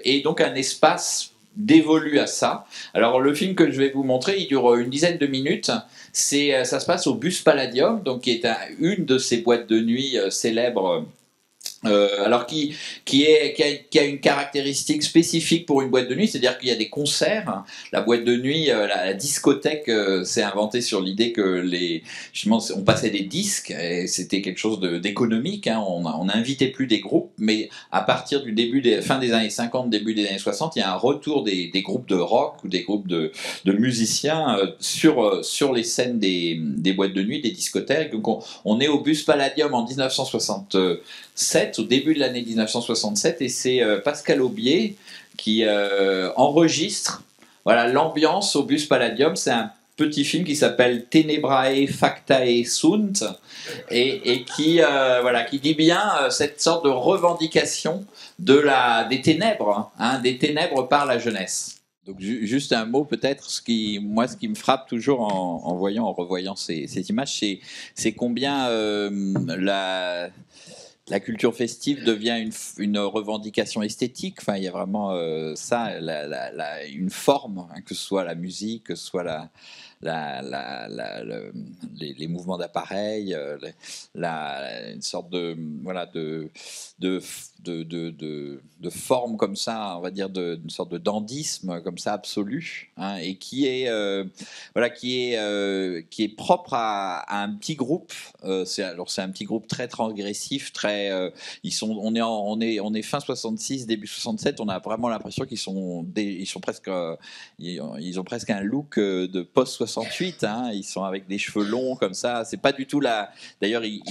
et donc un espace dévolu à ça. Alors le film que je vais vous montrer, il dure une dizaine de minutes. Ça se passe au Bus Palladium, donc qui est une de ces boîtes de nuit célèbres. Alors qui a une caractéristique spécifique pour une boîte de nuit, c'est-à-dire qu'il y a des concerts. La boîte de nuit, la discothèque s'est inventée sur l'idée que justement, on passait des disques, et c'était quelque chose d'économique, hein. On n'invitait plus des groupes, mais à partir fin des années 50, début des années 60, il y a un retour des groupes de rock ou des groupes de musiciens sur les scènes des boîtes de nuit, des discothèques. Donc on est au Bus Palladium en 1967, au début de l'année 1967, et c'est Pascal Aubier qui enregistre, voilà, l'ambiance au Bus Palladium. C'est un petit film qui s'appelle Tenebrae Factae Sunt, et qui dit bien cette sorte de revendication des ténèbres, hein, des ténèbres par la jeunesse. Donc juste un mot peut-être, ce qui me frappe toujours en revoyant ces images, c'est combien la culture festive devient une revendication esthétique. Enfin, il y a vraiment une forme, hein, que ce soit la musique, que ce soit les mouvements d'appareil, une sorte de forme comme ça, on va dire, une sorte de dandysme comme ça absolu, hein, et qui est propre à un petit groupe. C'est un petit groupe très transgressif, on est fin 66, début 67. On a vraiment l'impression qu'ils ont presque un look de post 68, hein. Ils sont avec des cheveux longs comme ça. C'est pas du tout D'ailleurs, ils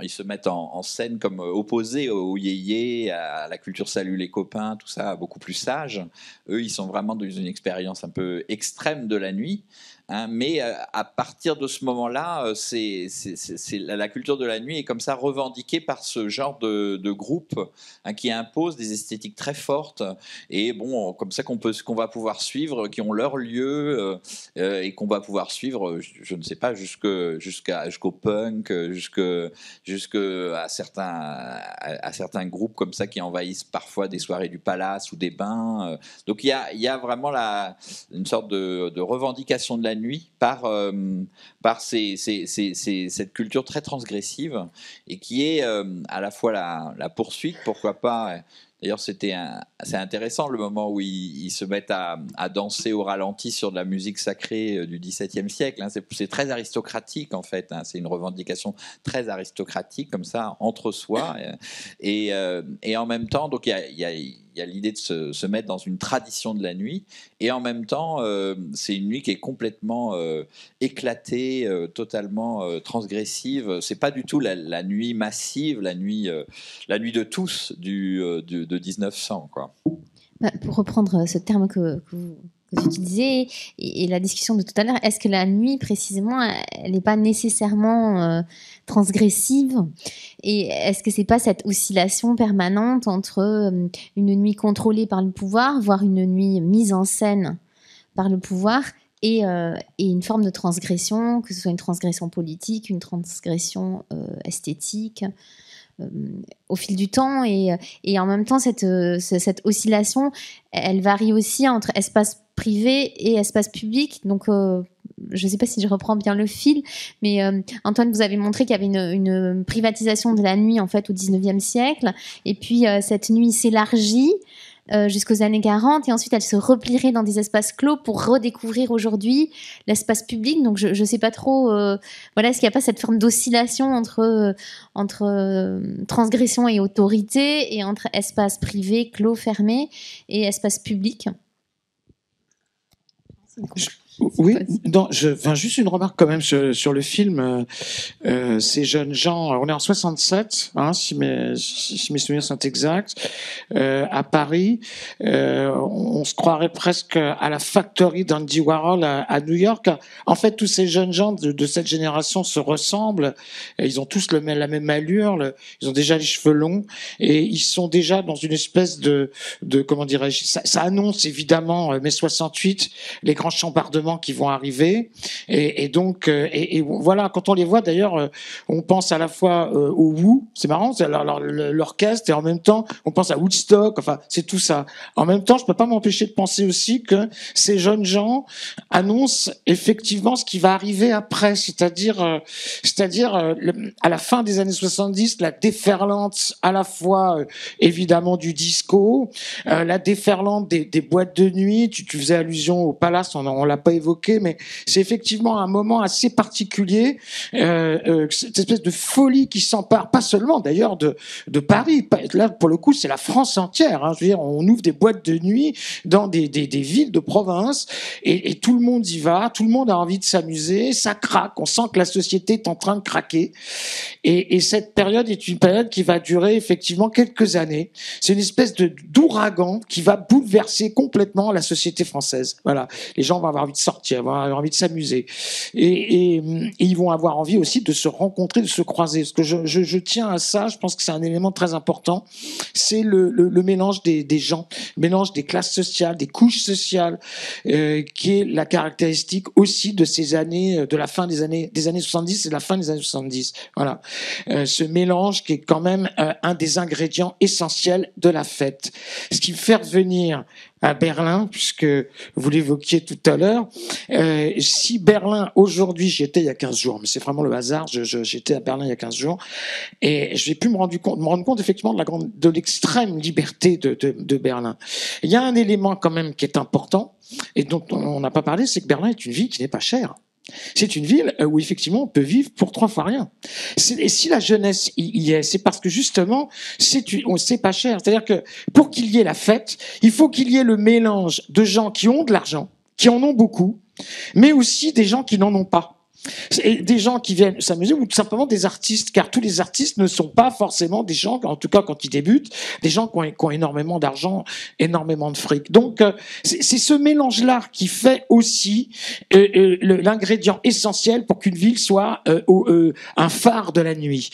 se mettent en scène comme opposés au yéyé, à la culture salut les copains, tout ça, beaucoup plus sage. Eux, ils sont vraiment dans une expérience un peu extrême de la nuit. Hein, mais à partir de ce moment-là, la culture de la nuit est comme ça revendiquée par ce genre de groupe, hein, qui impose des esthétiques très fortes, et bon, comme ça qu'on va pouvoir suivre, qui ont leur lieu, et qu'on va pouvoir suivre, je ne sais pas, jusqu'au punk, jusqu'à certains groupes comme ça qui envahissent parfois des soirées du Palace ou des bains. Donc il y a vraiment une sorte de revendication de la nuit par cette culture très transgressive, et qui est à la fois la poursuite, pourquoi pas, D'ailleurs, c'est intéressant le moment où ils se mettent à danser au ralenti sur de la musique sacrée du XVIIe siècle. Hein. C'est très aristocratique en fait. Hein. C'est une revendication très aristocratique comme ça entre soi. Et en même temps, donc il y a l'idée de se mettre dans une tradition de la nuit. Et en même temps, c'est une nuit qui est complètement éclatée, totalement transgressive. C'est pas du tout la nuit massive, la nuit de tous de 1900, quoi. Pour reprendre ce terme que vous utilisez et la discussion de tout à l'heure, est-ce que la nuit, précisément, elle n'est pas nécessairement transgressive? Et est-ce que c'est pas cette oscillation permanente entre une nuit contrôlée par le pouvoir, voire une nuit mise en scène par le pouvoir, et une forme de transgression, que ce soit une transgression politique, une transgression esthétique au fil du temps, et en même temps cette oscillation, elle varie aussi entre espace privé et espace public. Donc je ne sais pas si je reprends bien le fil, mais Antoine, vous avez montré qu'il y avait une privatisation de la nuit en fait au 19e siècle, et puis cette nuit s'élargit jusqu'aux années 40, et ensuite elle se replierait dans des espaces clos pour redécouvrir aujourd'hui l'espace public. Donc je sais pas trop, voilà, est-ce qu'il n'y a pas cette forme d'oscillation entre transgression et autorité, et entre espace privé, clos, fermé, et espace public? Oui, non, juste une remarque quand même sur le film. Ces jeunes gens, on est en 67, hein, si mes souvenirs sont exacts, à Paris. On se croirait presque à la factory d'Andy Warhol à New York. En fait, tous ces jeunes gens de cette génération se ressemblent. Ils ont tous la même allure. Ils ont déjà les cheveux longs, et ils sont déjà dans une espèce de comment dirais-je, ça annonce évidemment mai 68, les grands chambardements qui vont arriver, et donc voilà, quand on les voit d'ailleurs, on pense à la fois au Who, c'est marrant, c'est l'orchestre, et en même temps on pense à Woodstock, enfin c'est tout ça. En même temps, je peux pas m'empêcher de penser aussi que ces jeunes gens annoncent effectivement ce qui va arriver après, c'est-à-dire à la fin des années 70, la déferlante à la fois évidemment du disco, la déferlante des boîtes de nuit. Tu faisais allusion au Palace, on l'a pas évoqué, mais c'est effectivement un moment assez particulier, cette espèce de folie qui s'empare, pas seulement d'ailleurs de Paris. Là, pour le coup, c'est la France entière. Hein. Je veux dire, on ouvre des boîtes de nuit dans des villes de province, et tout le monde y va, tout le monde a envie de s'amuser, ça craque, on sent que la société est en train de craquer. Et cette période est une période qui va durer effectivement quelques années. C'est une espèce d'ouragan qui va bouleverser complètement la société française. Voilà, les gens vont avoir envie de sortir, vont avoir envie de s'amuser, et ils vont avoir envie aussi de se rencontrer, de se croiser. Parce que je tiens à ça, je pense que c'est un élément très important, c'est le mélange des gens, le mélange des classes sociales, des couches sociales, qui est la caractéristique aussi de ces années, de la fin des années 70 et de la fin des années 70. Voilà, ce mélange qui est quand même un des ingrédients essentiels de la fête. Ce qui fait revenir à Berlin, puisque vous l'évoquiez tout à l'heure, si Berlin, aujourd'hui, j'y étais il y a 15 jours, mais c'est vraiment le hasard, j'étais à Berlin il y a 15 jours, et j'ai pu me rendre compte effectivement de l'extrême liberté de Berlin. Il y a un élément quand même qui est important, et dont on n'a pas parlé, c'est que Berlin est une ville qui n'est pas chère. C'est une ville où effectivement on peut vivre pour 3 fois rien. Et si la jeunesse y est, c'est parce que justement c'est pas cher. C'est-à-dire que pour qu'il y ait la fête, il faut qu'il y ait le mélange de gens qui ont de l'argent, qui en ont beaucoup, mais aussi des gens qui n'en ont pas. Et des gens qui viennent s'amuser, ou tout simplement des artistes, car tous les artistes ne sont pas forcément des gens, en tout cas quand ils débutent, des gens qui ont énormément d'argent, énormément de fric. Donc c'est ce mélange-là qui fait aussi l'ingrédient essentiel pour qu'une ville soit un phare de la nuit.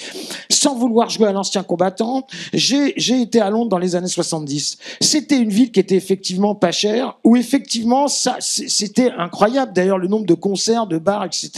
Sans vouloir jouer à l'ancien combattant, j'ai été à Londres dans les années 70. C'était une ville qui était effectivement pas chère, où effectivement ça c'était incroyable. D'ailleurs, le nombre de concerts, de bars, etc.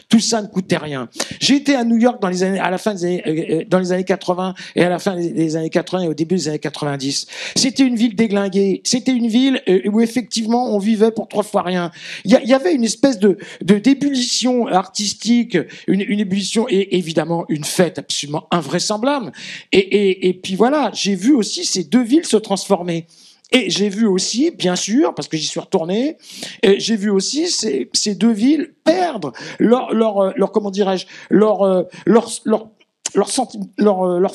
Tout ça ne coûtait rien. J'ai été à New York à la fin des années, dans les années 80 et à la fin des années 80 et au début des années 90. C'était une ville déglinguée. C'était une ville où effectivement on vivait pour 3 fois rien. Il y avait une espèce d'ébullition artistique, une ébullition et évidemment une fête absolument invraisemblable. Et puis voilà, j'ai vu aussi ces deux villes se transformer. Et j'ai vu aussi, bien sûr, parce que j'y suis retourné, j'ai vu aussi ces deux villes perdre leur comment dirais-je, leur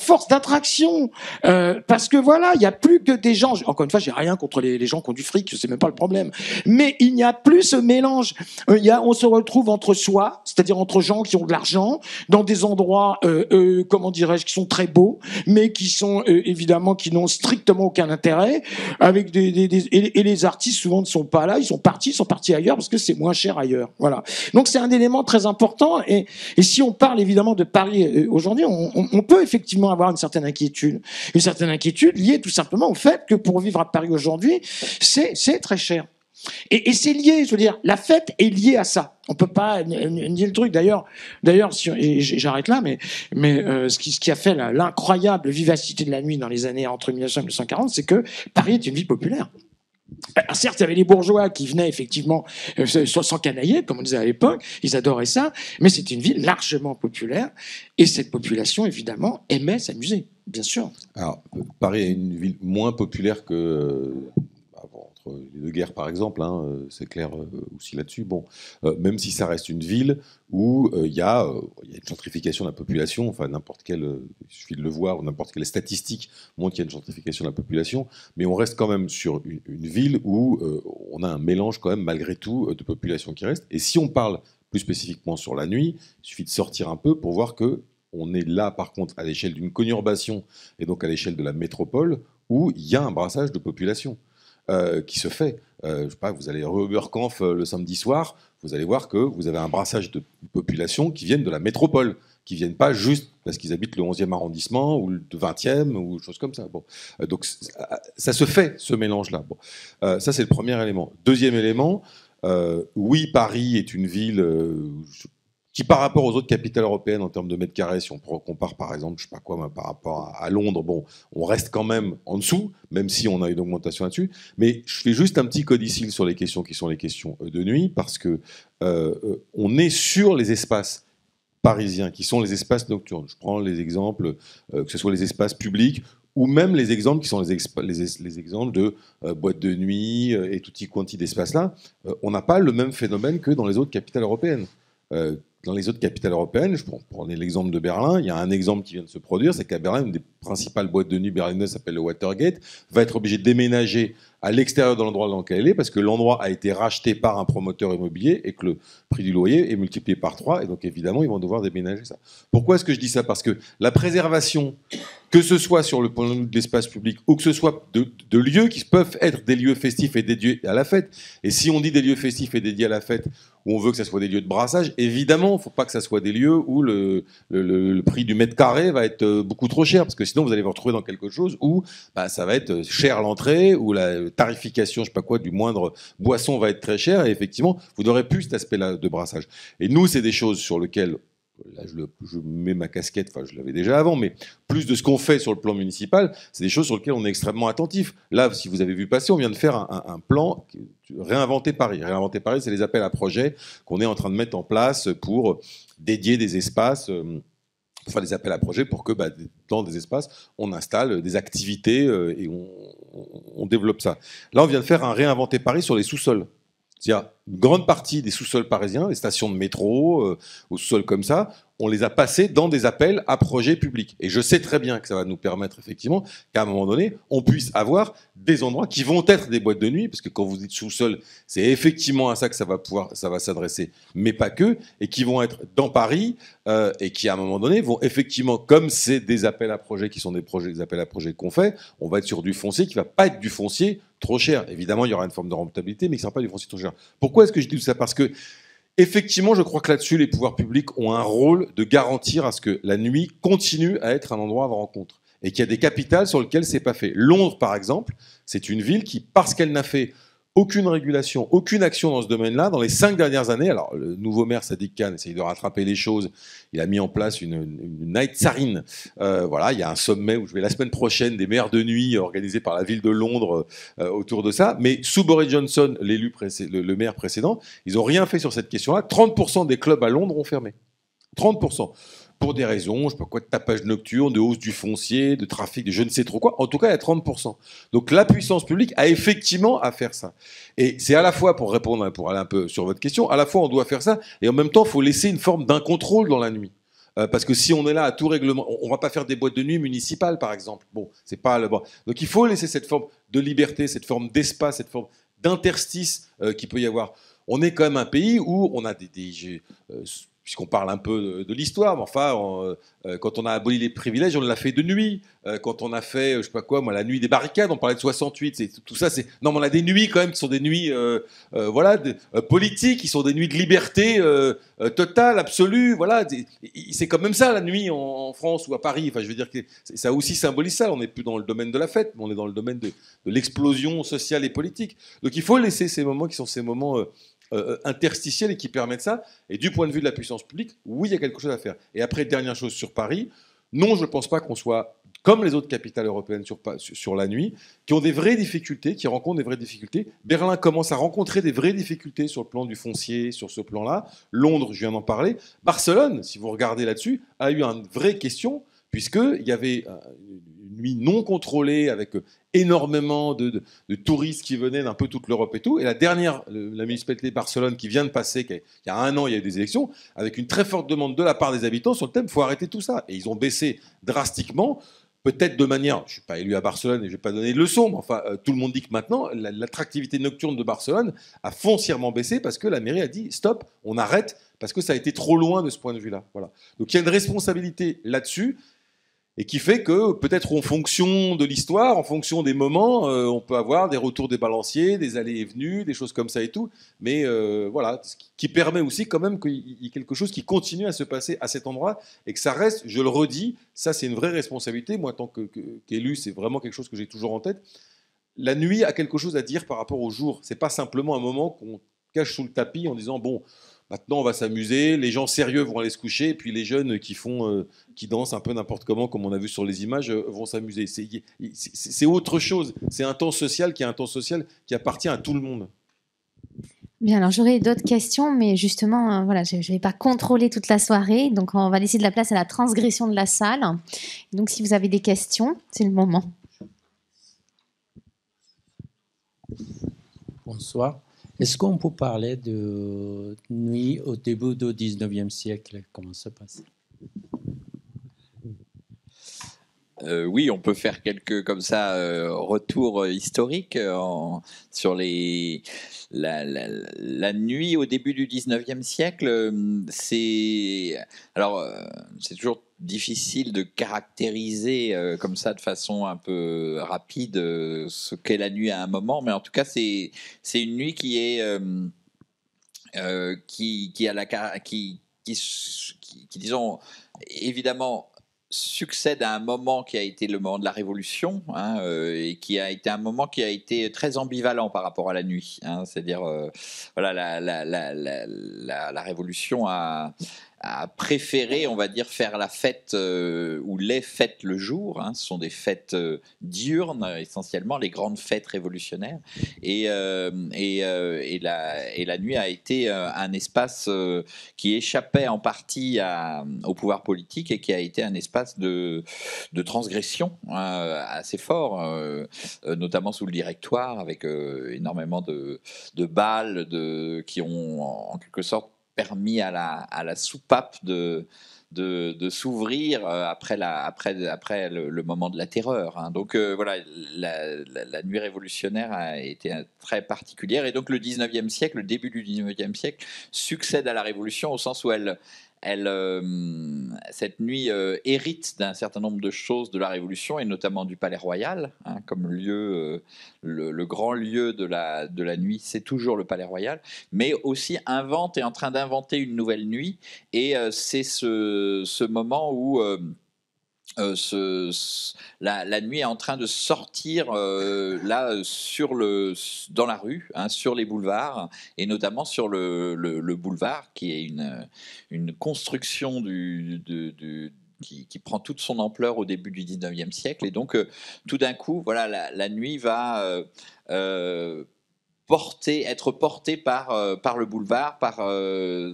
force d'attraction, parce que voilà, il y a plus que des gens. Encore une fois, j'ai rien contre les gens qui ont du fric, c'est même pas le problème. Mais il n'y a plus ce mélange. On se retrouve entre soi, c'est-à-dire entre gens qui ont de l'argent, dans des endroits, comment dirais-je, qui sont très beaux, mais qui sont évidemment qui n'ont strictement aucun intérêt. Avec et les artistes souvent ne sont pas là, ils sont partis ailleurs parce que c'est moins cher ailleurs. Voilà. Donc c'est un élément très important. Et si on parle évidemment de Paris aujourd'hui, on peut effectivement avoir une certaine inquiétude liée tout simplement au fait que pour vivre à Paris aujourd'hui, c'est très cher. Et c'est lié, je veux dire, la fête est liée à ça. On peut pas nier le truc. D'ailleurs, j'arrête là, mais ce qui a fait l'incroyable vivacité de la nuit dans les années entre 1900 et 1940, c'est que Paris est une ville populaire. Alors certes, il y avait les bourgeois qui venaient effectivement s'encanailler, comme on disait à l'époque, ils adoraient ça, mais c'était une ville largement populaire, et cette population, évidemment, aimait s'amuser, bien sûr. Alors, Paris est une ville moins populaire que entre les deux guerres, par exemple, hein, c'est clair aussi là-dessus. Bon, même si ça reste une ville où il y a une gentrification de la population, enfin n'importe quelle, il suffit de le voir, ou n'importe quelle statistique montre qu'il y a une gentrification de la population, mais on reste quand même sur une ville où on a un mélange quand même malgré tout de population qui reste. Et si on parle plus spécifiquement sur la nuit, il suffit de sortir un peu pour voir que on est là par contre à l'échelle d'une conurbation et donc à l'échelle de la métropole où il y a un brassage de population. Qui se fait. Je sais pas, vous allez à Oberkampf le samedi soir, vous allez voir que vous avez un brassage de population qui viennent de la métropole, qui viennent pas juste parce qu'ils habitent le 11e arrondissement ou le 20e ou choses comme ça. Bon. Donc ça se fait, ce mélange-là. Bon. Ça, c'est le premier élément. Deuxième élément, oui, Paris est une ville qui, par rapport aux autres capitales européennes en termes de mètres carrés, si on compare par exemple, je sais pas quoi, par rapport à Londres, bon, on reste quand même en dessous, même si on a une augmentation là-dessus. Mais je fais juste un petit codicile sur les questions qui sont les questions de nuit, parce que on est sur les espaces parisiens, qui sont les espaces nocturnes. Je prends les exemples, que ce soit les espaces publics, ou même les exemples qui sont les exemples de boîtes de nuit et tutti quanti d'espaces là. On n'a pas le même phénomène que dans les autres capitales européennes. Dans les autres capitales européennes, je prends l'exemple de Berlin, il y a un exemple qui vient de se produire, c'est qu'à Berlin, une des principales boîtes de nuit berlinaises s'appelle le Watergate, va être obligée de déménager à l'extérieur de l'endroit dans lequel elle est, parce que l'endroit a été racheté par un promoteur immobilier et que le prix du loyer est multiplié par 3, et donc évidemment, ils vont devoir déménager ça. Pourquoi est-ce que je dis ça? Parce que la préservation, que ce soit sur le point de vue de l'espace public, ou que ce soit de lieux qui peuvent être des lieux festifs et dédiés à la fête, et si on dit des lieux festifs et dédiés à la fête, où on veut que ça soit des lieux de brassage, évidemment, il ne faut pas que ça soit des lieux où le prix du mètre carré va être beaucoup trop cher, parce que sinon vous allez vous retrouver dans quelque chose où ça va être cher l'entrée, où la tarification, je sais pas quoi, du moindre boisson va être très chère, et effectivement, vous n'aurez plus cet aspect-là de brassage. Et nous, c'est des choses sur lesquelles, là je mets ma casquette, enfin je l'avais déjà avant, mais plus de ce qu'on fait sur le plan municipal, c'est des choses sur lesquelles on est extrêmement attentif. Là, si vous avez vu passer, on vient de faire un plan Réinventer Paris. Réinventer Paris, c'est les appels à projets qu'on est en train de mettre en place pour dédier des espaces, pour faire des appels à projets pour que dans des espaces, on installe des activités et on développe ça. Là, on vient de faire un Réinventer Paris sur les sous-sols. C'est-à-dire, une grande partie des sous-sols parisiens, les stations de métro, aux sous-sols comme ça, on les a passés dans des appels à projets publics. Et je sais très bien que ça va nous permettre effectivement qu'à un moment donné, on puisse avoir des endroits qui vont être des boîtes de nuit, parce que quand vous dites sous-sol, c'est effectivement à ça que ça va s'adresser, mais pas que, et qui vont être dans Paris, et qui à un moment donné vont effectivement, comme c'est des appels à projets qui sont des appels à projets qu'on fait, on va être sur du foncier qui va pas être du foncier trop cher. Évidemment, il y aura une forme de rentabilité, mais qui ne sera pas du foncier trop cher. Pourquoi est-ce que je dis tout ça? Parce que effectivement, je crois que là-dessus, les pouvoirs publics ont un rôle de garantir à ce que la nuit continue à être un endroit de rencontre. Et qu'il y a des capitales sur lesquelles c'est pas fait. Londres, par exemple, c'est une ville qui, parce qu'elle n'a fait aucune régulation, aucune action dans ce domaine-là dans les 5 dernières années. Alors, le nouveau maire Sadiq Khan essaye de rattraper les choses. Il a mis en place une night tsarine. Voilà, il y a un sommet où je vais la semaine prochaine des maires de nuit organisé par la ville de Londres autour de ça. Mais sous Boris Johnson, le maire précédent, ils n'ont rien fait sur cette question-là. 30% des clubs à Londres ont fermé. 30%. Pour des raisons, je sais pas quoi, de tapage nocturne, de hausse du foncier, de trafic, de je ne sais trop quoi. En tout cas, il y a 30%. Donc la puissance publique a effectivement à faire ça. Et c'est à la fois, pour répondre, pour aller un peu sur votre question, à la fois on doit faire ça, et en même temps, il faut laisser une forme d'incontrôle dans la nuit. Parce que si on est là à tout règlement, on va pas faire des boîtes de nuit municipales, par exemple. Bon, c'est pas le bon. Donc il faut laisser cette forme de liberté, cette forme d'espace, cette forme d'interstice qu'il peut y avoir. On est quand même un pays où on a puisqu'on parle un peu de l'histoire, mais enfin, quand on a aboli les privilèges, on l'a fait de nuit. Quand on a fait, je sais pas quoi, moi, la nuit des barricades, on parlait de 68. Tout ça, c'est non, mais on a des nuits quand même qui sont des nuits, voilà, politiques, qui sont des nuits de liberté totale, absolue. Voilà, c'est quand même ça la nuit en France ou à Paris. Enfin, je veux dire que ça aussi symbolise ça. On n'est plus dans le domaine de la fête, mais on est dans le domaine de l'explosion sociale et politique. Donc, il faut laisser ces moments qui sont ces moments interstitiels et qui permettent ça. Et du point de vue de la puissance publique, oui, il y a quelque chose à faire. Et après, dernière chose sur Paris, non, je ne pense pas qu'on soit comme les autres capitales européennes sur la nuit, qui ont des vraies difficultés, qui rencontrent des vraies difficultés. Berlin commence à rencontrer des vraies difficultés sur le plan du foncier, sur ce plan-là. Londres, je viens d'en parler. Barcelone, si vous regardez là-dessus, a eu une vraie question, puisqu'il y avait une nuit non contrôlée avec énormément de touristes qui venaient d'un peu toute l'Europe et tout. Et la municipalité de Barcelone qui vient de passer, il y a 1 an, il y a eu des élections, avec une très forte demande de la part des habitants sur le thème, il faut arrêter tout ça. Et ils ont baissé drastiquement, peut-être de manière, je ne suis pas élu à Barcelone et je ne vais pas donner de leçons, mais enfin, tout le monde dit que maintenant, l'attractivité nocturne de Barcelone a foncièrement baissé parce que la mairie a dit, stop, on arrête, parce que ça a été trop loin de ce point de vue-là. Voilà. Donc il y a une responsabilité là-dessus, et qui fait que peut-être en fonction de l'histoire, en fonction des moments, on peut avoir des retours des balanciers, des allées et venues, des choses comme ça et tout. Mais voilà, ce qui permet aussi quand même qu'il y ait quelque chose qui continue à se passer à cet endroit et que ça reste, je le redis, ça c'est une vraie responsabilité. Moi, en tant qu'élu, c'est vraiment quelque chose que j'ai toujours en tête. La nuit a quelque chose à dire par rapport au jour. C'est pas simplement un moment qu'on cache sous le tapis en disant bon. Maintenant, on va s'amuser. Les gens sérieux vont aller se coucher, et puis les jeunes qui dansent un peu n'importe comment, comme on a vu sur les images, vont s'amuser. C'est autre chose. C'est un temps social qui est un temps social qui appartient à tout le monde. Bien, alors j'aurais d'autres questions, mais justement, voilà, je ne vais pas contrôler toute la soirée, donc on va laisser de la place à la transgression de la salle. Donc, si vous avez des questions, c'est le moment. Bonsoir. Est-ce qu'on peut parler de nuit au début du 19e siècle? Comment ça passe? Oui, on peut faire quelques comme ça retours historiques sur la nuit au début du 19e siècle. C'est toujours difficile de caractériser comme ça de façon un peu rapide ce qu'est la nuit à un moment, mais en tout cas c'est une nuit qui est qui disons évidemment succède à un moment qui a été le moment de la Révolution, et qui a été un moment qui a été très ambivalent par rapport à la nuit. C'est-à-dire, voilà, la Révolution a préféré, on va dire, faire la fête ou les fêtes le jour. Ce sont des fêtes diurnes, essentiellement, les grandes fêtes révolutionnaires. Et la nuit a été un espace qui échappait en partie au pouvoir politique et qui a été un espace de transgression assez fort, notamment sous le Directoire, avec énormément de bals qui ont en quelque sorte permis à la soupape de s'ouvrir après le moment de la terreur. Donc voilà, la nuit révolutionnaire a été très particulière. Et donc le 19e siècle, le début du 19e siècle, succède à la Révolution au sens où cette nuit hérite d'un certain nombre de choses de la Révolution et notamment du Palais Royal, comme lieu, le grand lieu de la nuit, c'est toujours le Palais Royal, mais aussi est en train d'inventer une nouvelle nuit, et c'est ce moment où la nuit est en train de sortir là dans la rue, hein, sur les boulevards, et notamment sur le boulevard, qui est une construction qui prend toute son ampleur au début du 19e siècle. Et donc, tout d'un coup, voilà, la nuit va être porté par le boulevard,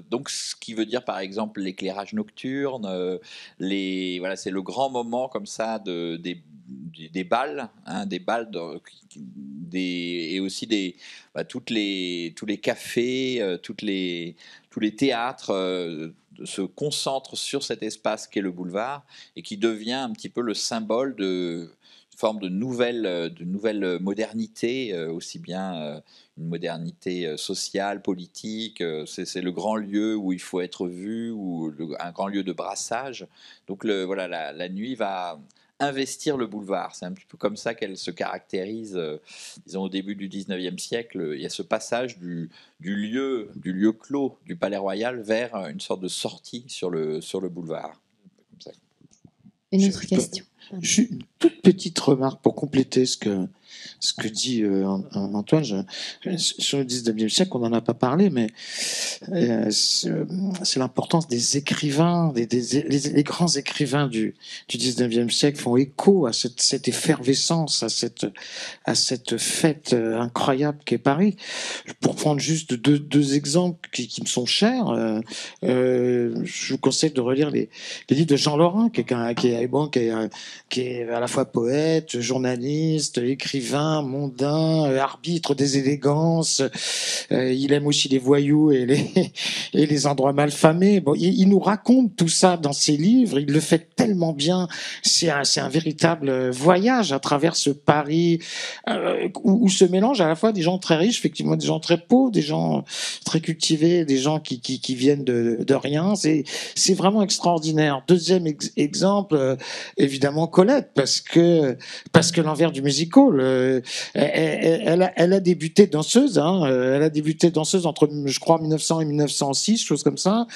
donc ce qui veut dire par exemple l'éclairage nocturne, voilà, c'est le grand moment comme ça des balles, hein, des balles et aussi tous les cafés, tous les théâtres se concentrent sur cet espace qu'est le boulevard et qui devient un petit peu le symbole de forme de nouvelle modernité, aussi bien une modernité sociale, politique. C'est le grand lieu où il faut être vu, ou un grand lieu de brassage. Donc voilà, la nuit va investir le boulevard. C'est un petit peu comme ça qu'elle se caractérise, disons au début du 19e siècle. Il y a ce passage du lieu clos du Palais Royal vers une sorte de sortie sur le boulevard. Comme ça. Une autre question. Une toute petite remarque pour compléter ce que dit Antoine. Sur le 19e siècle, on n'en a pas parlé, mais c'est l'importance des écrivains, les grands écrivains du 19e siècle font écho à cette effervescence, à cette fête incroyable qu'est Paris. Pour prendre juste deux exemples qui me sont chers, je vous conseille de relire les livres de Jean Lorrain, qui est à la fois poète, journaliste, écrivain, mondain, arbitre des élégances. Il aime aussi les voyous et les endroits malfamés. Bon, il nous raconte tout ça dans ses livres. Il le fait tellement bien. C'est un véritable voyage à travers ce Paris où se mélangent à la fois des gens très riches, effectivement, des gens très pauvres, des gens très cultivés, des gens qui viennent de rien. C'est vraiment extraordinaire. Deuxième exemple, évidemment Colette, parce que l'envers du musical, elle a débuté danseuse, hein, elle a débuté danseuse entre, je crois, 1900 et 1906, chose comme ça.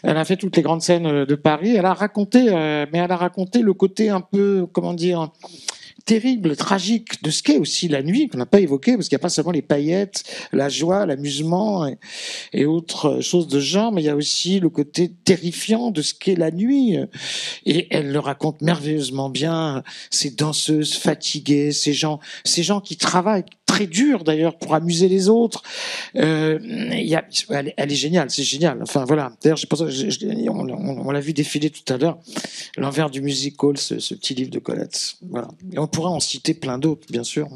Elle a fait toutes les grandes scènes de Paris. Elle a raconté le côté un peu, comment dire, terrible, tragique de ce qu'est aussi la nuit, qu'on n'a pas évoqué, parce qu'il n'y a pas seulement les paillettes, la joie, l'amusement et autres choses de genre, mais il y a aussi le côté terrifiant de ce qu'est la nuit. Et elle le raconte merveilleusement bien, ces danseuses fatiguées, ces gens qui travaillent très dur d'ailleurs pour amuser les autres. Elle est géniale, c'est génial. Enfin voilà. D'ailleurs, on l'a vu défiler tout à l'heure, l'envers du musical, ce petit livre de Colette. Voilà. Et on pourra en citer plein d'autres, bien sûr.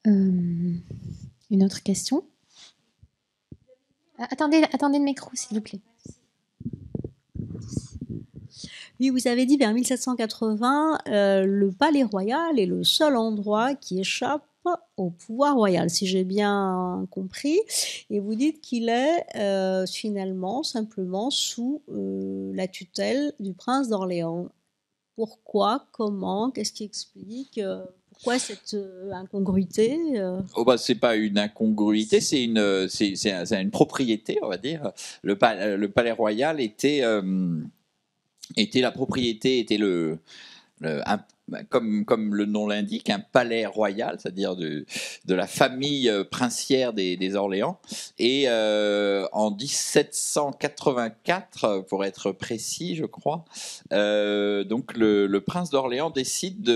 Une autre question. Attendez le micro, s'il vous plaît. Oui, vous avez dit vers 1780, le Palais Royal est le seul endroit qui échappe au pouvoir royal, si j'ai bien compris. Et vous dites qu'il est finalement simplement sous la tutelle du prince d'Orléans. Pourquoi? Comment? Qu'est-ce qui explique pourquoi cette incongruité c'est pas une incongruité, c'est une propriété, on va dire. Le Palais Royal était la propriété, était comme le nom l'indique, un palais royal, c'est-à-dire de la famille princière des Orléans. Et en 1784, pour être précis, je crois, donc le prince d'Orléans décide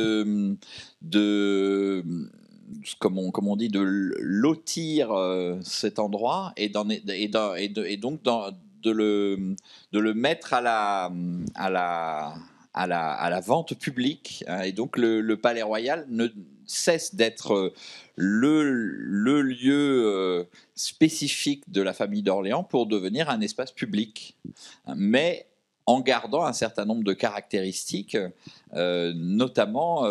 comme on dit, de lotir cet endroit et donc de le mettre à la vente publique, hein. Et donc le Palais Royal ne cesse d'être le lieu spécifique de la famille d'Orléans pour devenir un espace public, mais en gardant un certain nombre de caractéristiques, notamment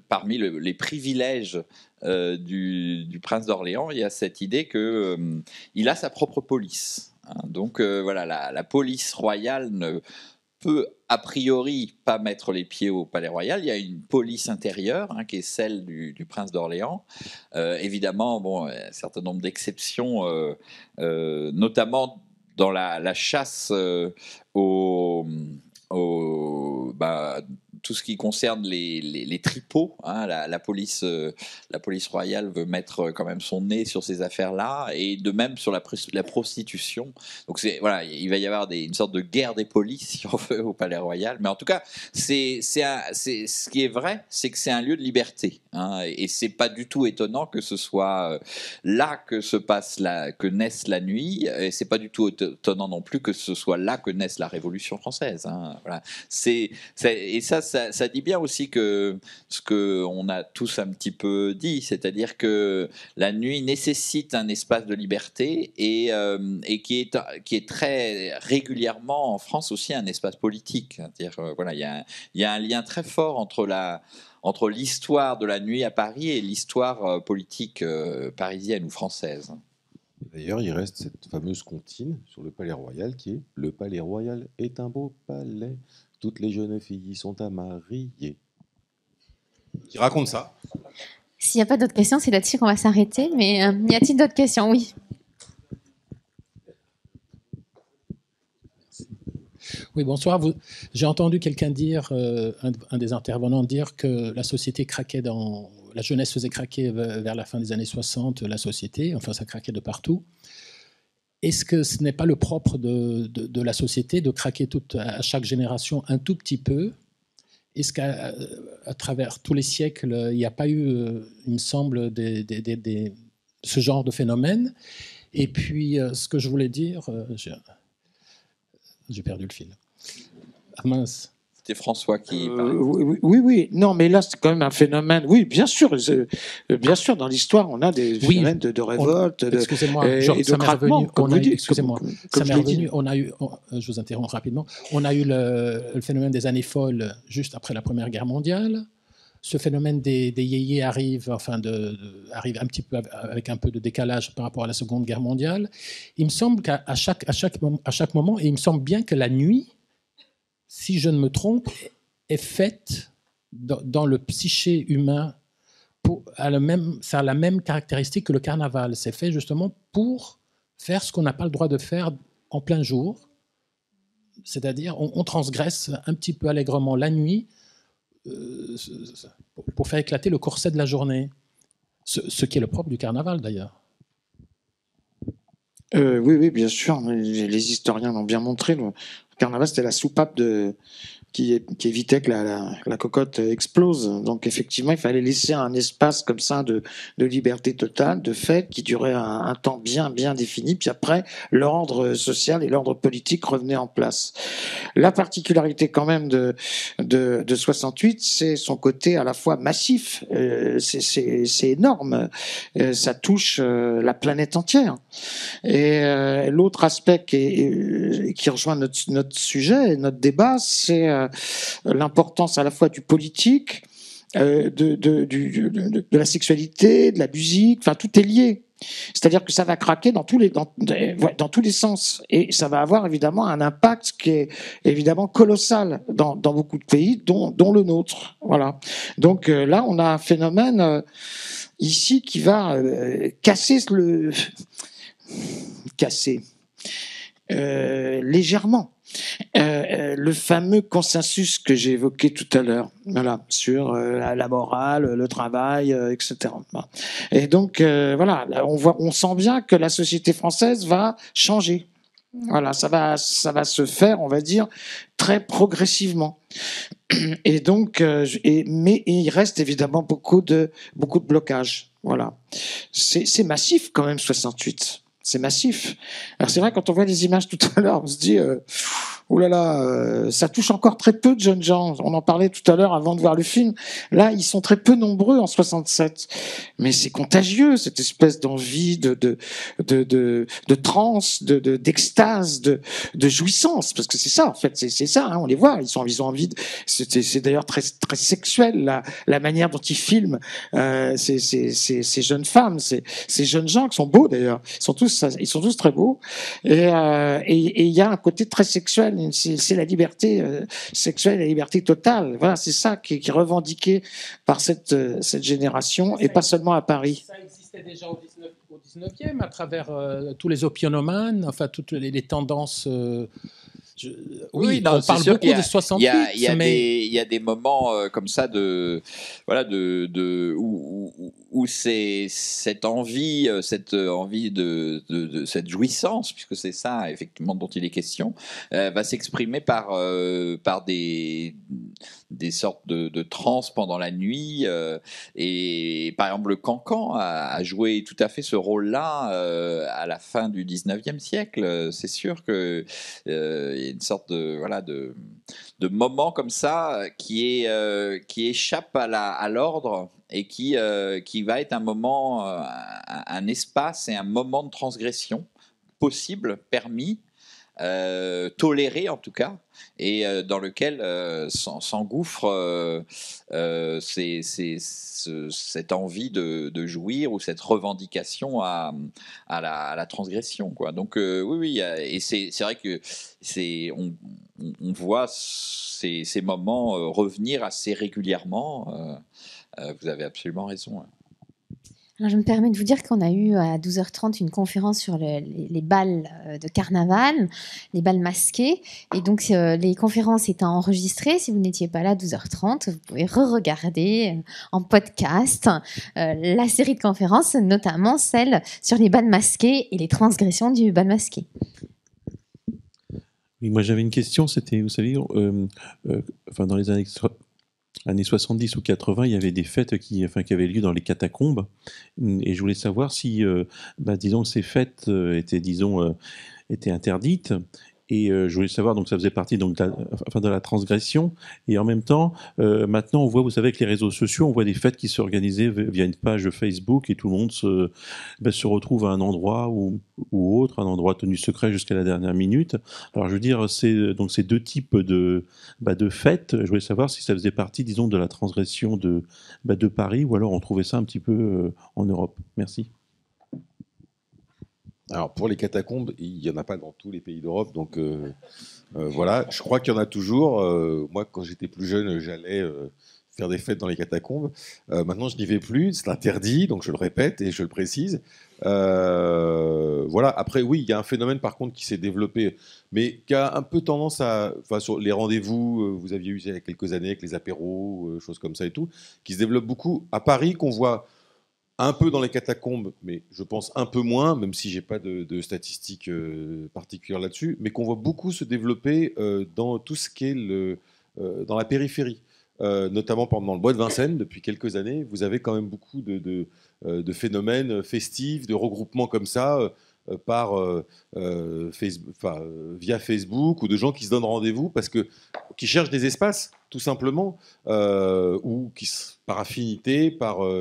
parmi les privilèges du prince d'Orléans, il y a cette idée qu'il a sa propre police. Donc la police royale ne peut a priori pas mettre les pieds au Palais Royal. Il y a une police intérieure, hein, qui est celle du prince d'Orléans. Évidemment, un certain nombre d'exceptions, notamment dans la chasse tout ce qui concerne les tripots, hein, la police royale veut mettre quand même son nez sur ces affaires-là, et de même sur la prostitution. Donc voilà, il va y avoir une sorte de guerre des polices, si on veut, au Palais Royal. Mais en tout cas, ce qui est vrai, c'est que c'est un lieu de liberté, hein, et c'est pas du tout étonnant que ce soit là que naisse la nuit, et c'est pas du tout étonnant non plus que ce soit là que naisse la Révolution française, hein, voilà. Et ça dit bien aussi que ce qu'on a tous un petit peu dit, c'est-à-dire que la nuit nécessite un espace de liberté et qui est très régulièrement en France aussi un espace politique. C'est-à-dire, voilà, il y a un lien très fort entre l'histoire de la nuit à Paris et l'histoire politique parisienne ou française. D'ailleurs, il reste cette fameuse comptine sur le Palais Royal qui est « Le Palais Royal est un beau palais, toutes les jeunes filles sont à marier ». Qui raconte ça. S'il n'y a pas d'autres questions, c'est là-dessus qu'on va s'arrêter. Mais y a-t-il d'autres questions? Oui. Oui, bonsoir. J'ai entendu quelqu'un dire, un des intervenants dire que la société craquait la jeunesse faisait craquer vers la fin des années 60 la société, enfin ça craquait de partout. Est-ce que ce n'est pas le propre de la société de craquer à chaque génération un tout petit peu? Est-ce qu'à travers tous les siècles, il n'y a pas eu, il me semble, ce genre de phénomène? Et puis, ce que je voulais dire, j'ai perdu le fil. Ah mince. C'était François qui parlait. Oui. Non, mais là, c'est quand même un phénomène. Oui, bien sûr, dans l'histoire, on a des phénomènes de révolte, excusez-moi, et de craquement, comme vous dites. Excusez-moi, ça m'est revenu. On a eu, je vous interromps rapidement, on a eu le phénomène des années folles juste après la Première Guerre mondiale. Ce phénomène des yéyés arrive un petit peu avec un peu de décalage par rapport à la Seconde Guerre mondiale. Il me semble qu'à chaque moment, et il me semble bien que la nuit, si je ne me trompe, est faite dans le psyché humain ça a la même caractéristique que le carnaval. C'est fait justement pour faire ce qu'on n'a pas le droit de faire en plein jour. C'est-à-dire, on transgresse un petit peu allègrement la nuit pour faire éclater le corset de la journée. Ce qui est le propre du carnaval, d'ailleurs. Oui, bien sûr. Les historiens l'ont bien montré. Le carnaval, c'était la soupape qui évitait que la cocotte explose. Donc, effectivement, il fallait laisser un espace comme ça de liberté totale, de fête, qui durait un temps bien défini. Puis après, l'ordre social et l'ordre politique revenaient en place. La particularité quand même de 68, c'est son côté à la fois massif. C'est énorme. Ça touche la planète entière. Et l'autre aspect qui rejoint notre sujet, notre débat, c'est l'importance à la fois du politique, de la sexualité, de la musique, enfin tout est lié. C'est-à-dire que ça va craquer dans tous les sens, et ça va avoir évidemment un impact qui est évidemment colossal dans beaucoup de pays, dont le nôtre. Voilà. Donc là, on a un phénomène ici qui va casser légèrement le fameux consensus que j'ai évoqué tout à l'heure, voilà, sur la morale, le travail, etc. Et donc voilà, on sent bien que la société française va changer. Voilà, ça va se faire, on va dire, très progressivement. Et donc, mais il reste évidemment beaucoup de blocages. Voilà, c'est massif quand même 68. C'est massif. Alors c'est vrai, quand on voit les images tout à l'heure, on se dit oh là là, ça touche encore très peu de jeunes gens. On en parlait tout à l'heure avant de voir le film. Là, ils sont très peu nombreux en 67. Mais c'est contagieux, cette espèce d'envie de transe, d'extase, de jouissance. Parce que c'est ça, en fait. C'est ça, hein, on les voit. Ils ont envie c'est d'ailleurs très, très sexuel, la manière dont ils filment ces jeunes femmes, ces jeunes gens qui sont beaux d'ailleurs. Ils sont tous très beaux. Et il y a un côté très sexuel. C'est la liberté sexuelle, la liberté totale. Voilà, c'est ça qui est revendiqué par cette génération, et pas seulement à Paris. Ça existait déjà au 19e, à travers tous les opionomanes, enfin toutes les tendances. Oui, non, on parle sûr beaucoup des 68, il y a mais des moments comme ça où c'est cette envie de cette jouissance, puisque c'est ça effectivement dont il est question, va s'exprimer par des sortes de transes pendant la nuit, et par exemple le cancan a joué tout à fait ce rôle-là à la fin du 19e siècle. C'est sûr que il y a une sorte de moment comme ça qui échappe à l'ordre et qui va être un moment, un espace et un moment de transgression possible, permis, toléré en tout cas, et dans lequel s'engouffre cette envie de jouir ou cette revendication à la transgression, quoi. Donc oui, et c'est vrai que on voit ces moments revenir assez régulièrement. Vous avez absolument raison. Alors, je me permets de vous dire qu'on a eu à 12h30 une conférence sur les balles de carnaval, les balles masquées. Et donc, les conférences étant enregistrées, si vous n'étiez pas là à 12h30, vous pouvez re-regarder en podcast la série de conférences, notamment celle sur les balles masquées et les transgressions du bal masqué. Oui, moi, j'avais une question. C'était, vous savez, dans les années 70 ou 80, il y avait des fêtes qui avaient lieu dans les catacombes. Et je voulais savoir si, disons, ces fêtes étaient interdites. Et je voulais savoir, donc ça faisait partie donc, de la transgression. Et en même temps, maintenant, on voit, vous savez, avec les réseaux sociaux, on voit des fêtes qui s'organisaient via une page Facebook et tout le monde se retrouve à un endroit ou autre, un endroit tenu secret jusqu'à la dernière minute. Alors, je veux dire, donc ces deux types de fêtes. Je voulais savoir si ça faisait partie, disons, de la transgression de Paris, ou alors on trouvait ça un petit peu en Europe. Merci. Alors pour les catacombes, il n'y en a pas dans tous les pays d'Europe, donc voilà, je crois qu'il y en a toujours. Moi, quand j'étais plus jeune, j'allais faire des fêtes dans les catacombes. Maintenant, je n'y vais plus, c'est interdit, donc je le répète et je le précise. Voilà. Après, oui, il y a un phénomène par contre qui s'est développé, mais qui a un peu tendance sur les rendez-vous, vous aviez eu il y a quelques années avec les apéros, choses comme ça et tout, qui se développe beaucoup à Paris, qu'on voit un peu dans les catacombes, mais je pense un peu moins, même si j'ai pas de statistiques particulières là-dessus, mais qu'on voit beaucoup se développer dans tout ce qui est dans la périphérie. Notamment dans le bois de Vincennes, depuis quelques années, vous avez quand même beaucoup de phénomènes festifs, de regroupements comme ça, via Facebook, ou de gens qui se donnent rendez-vous qui cherchent des espaces, tout simplement, ou par affinité,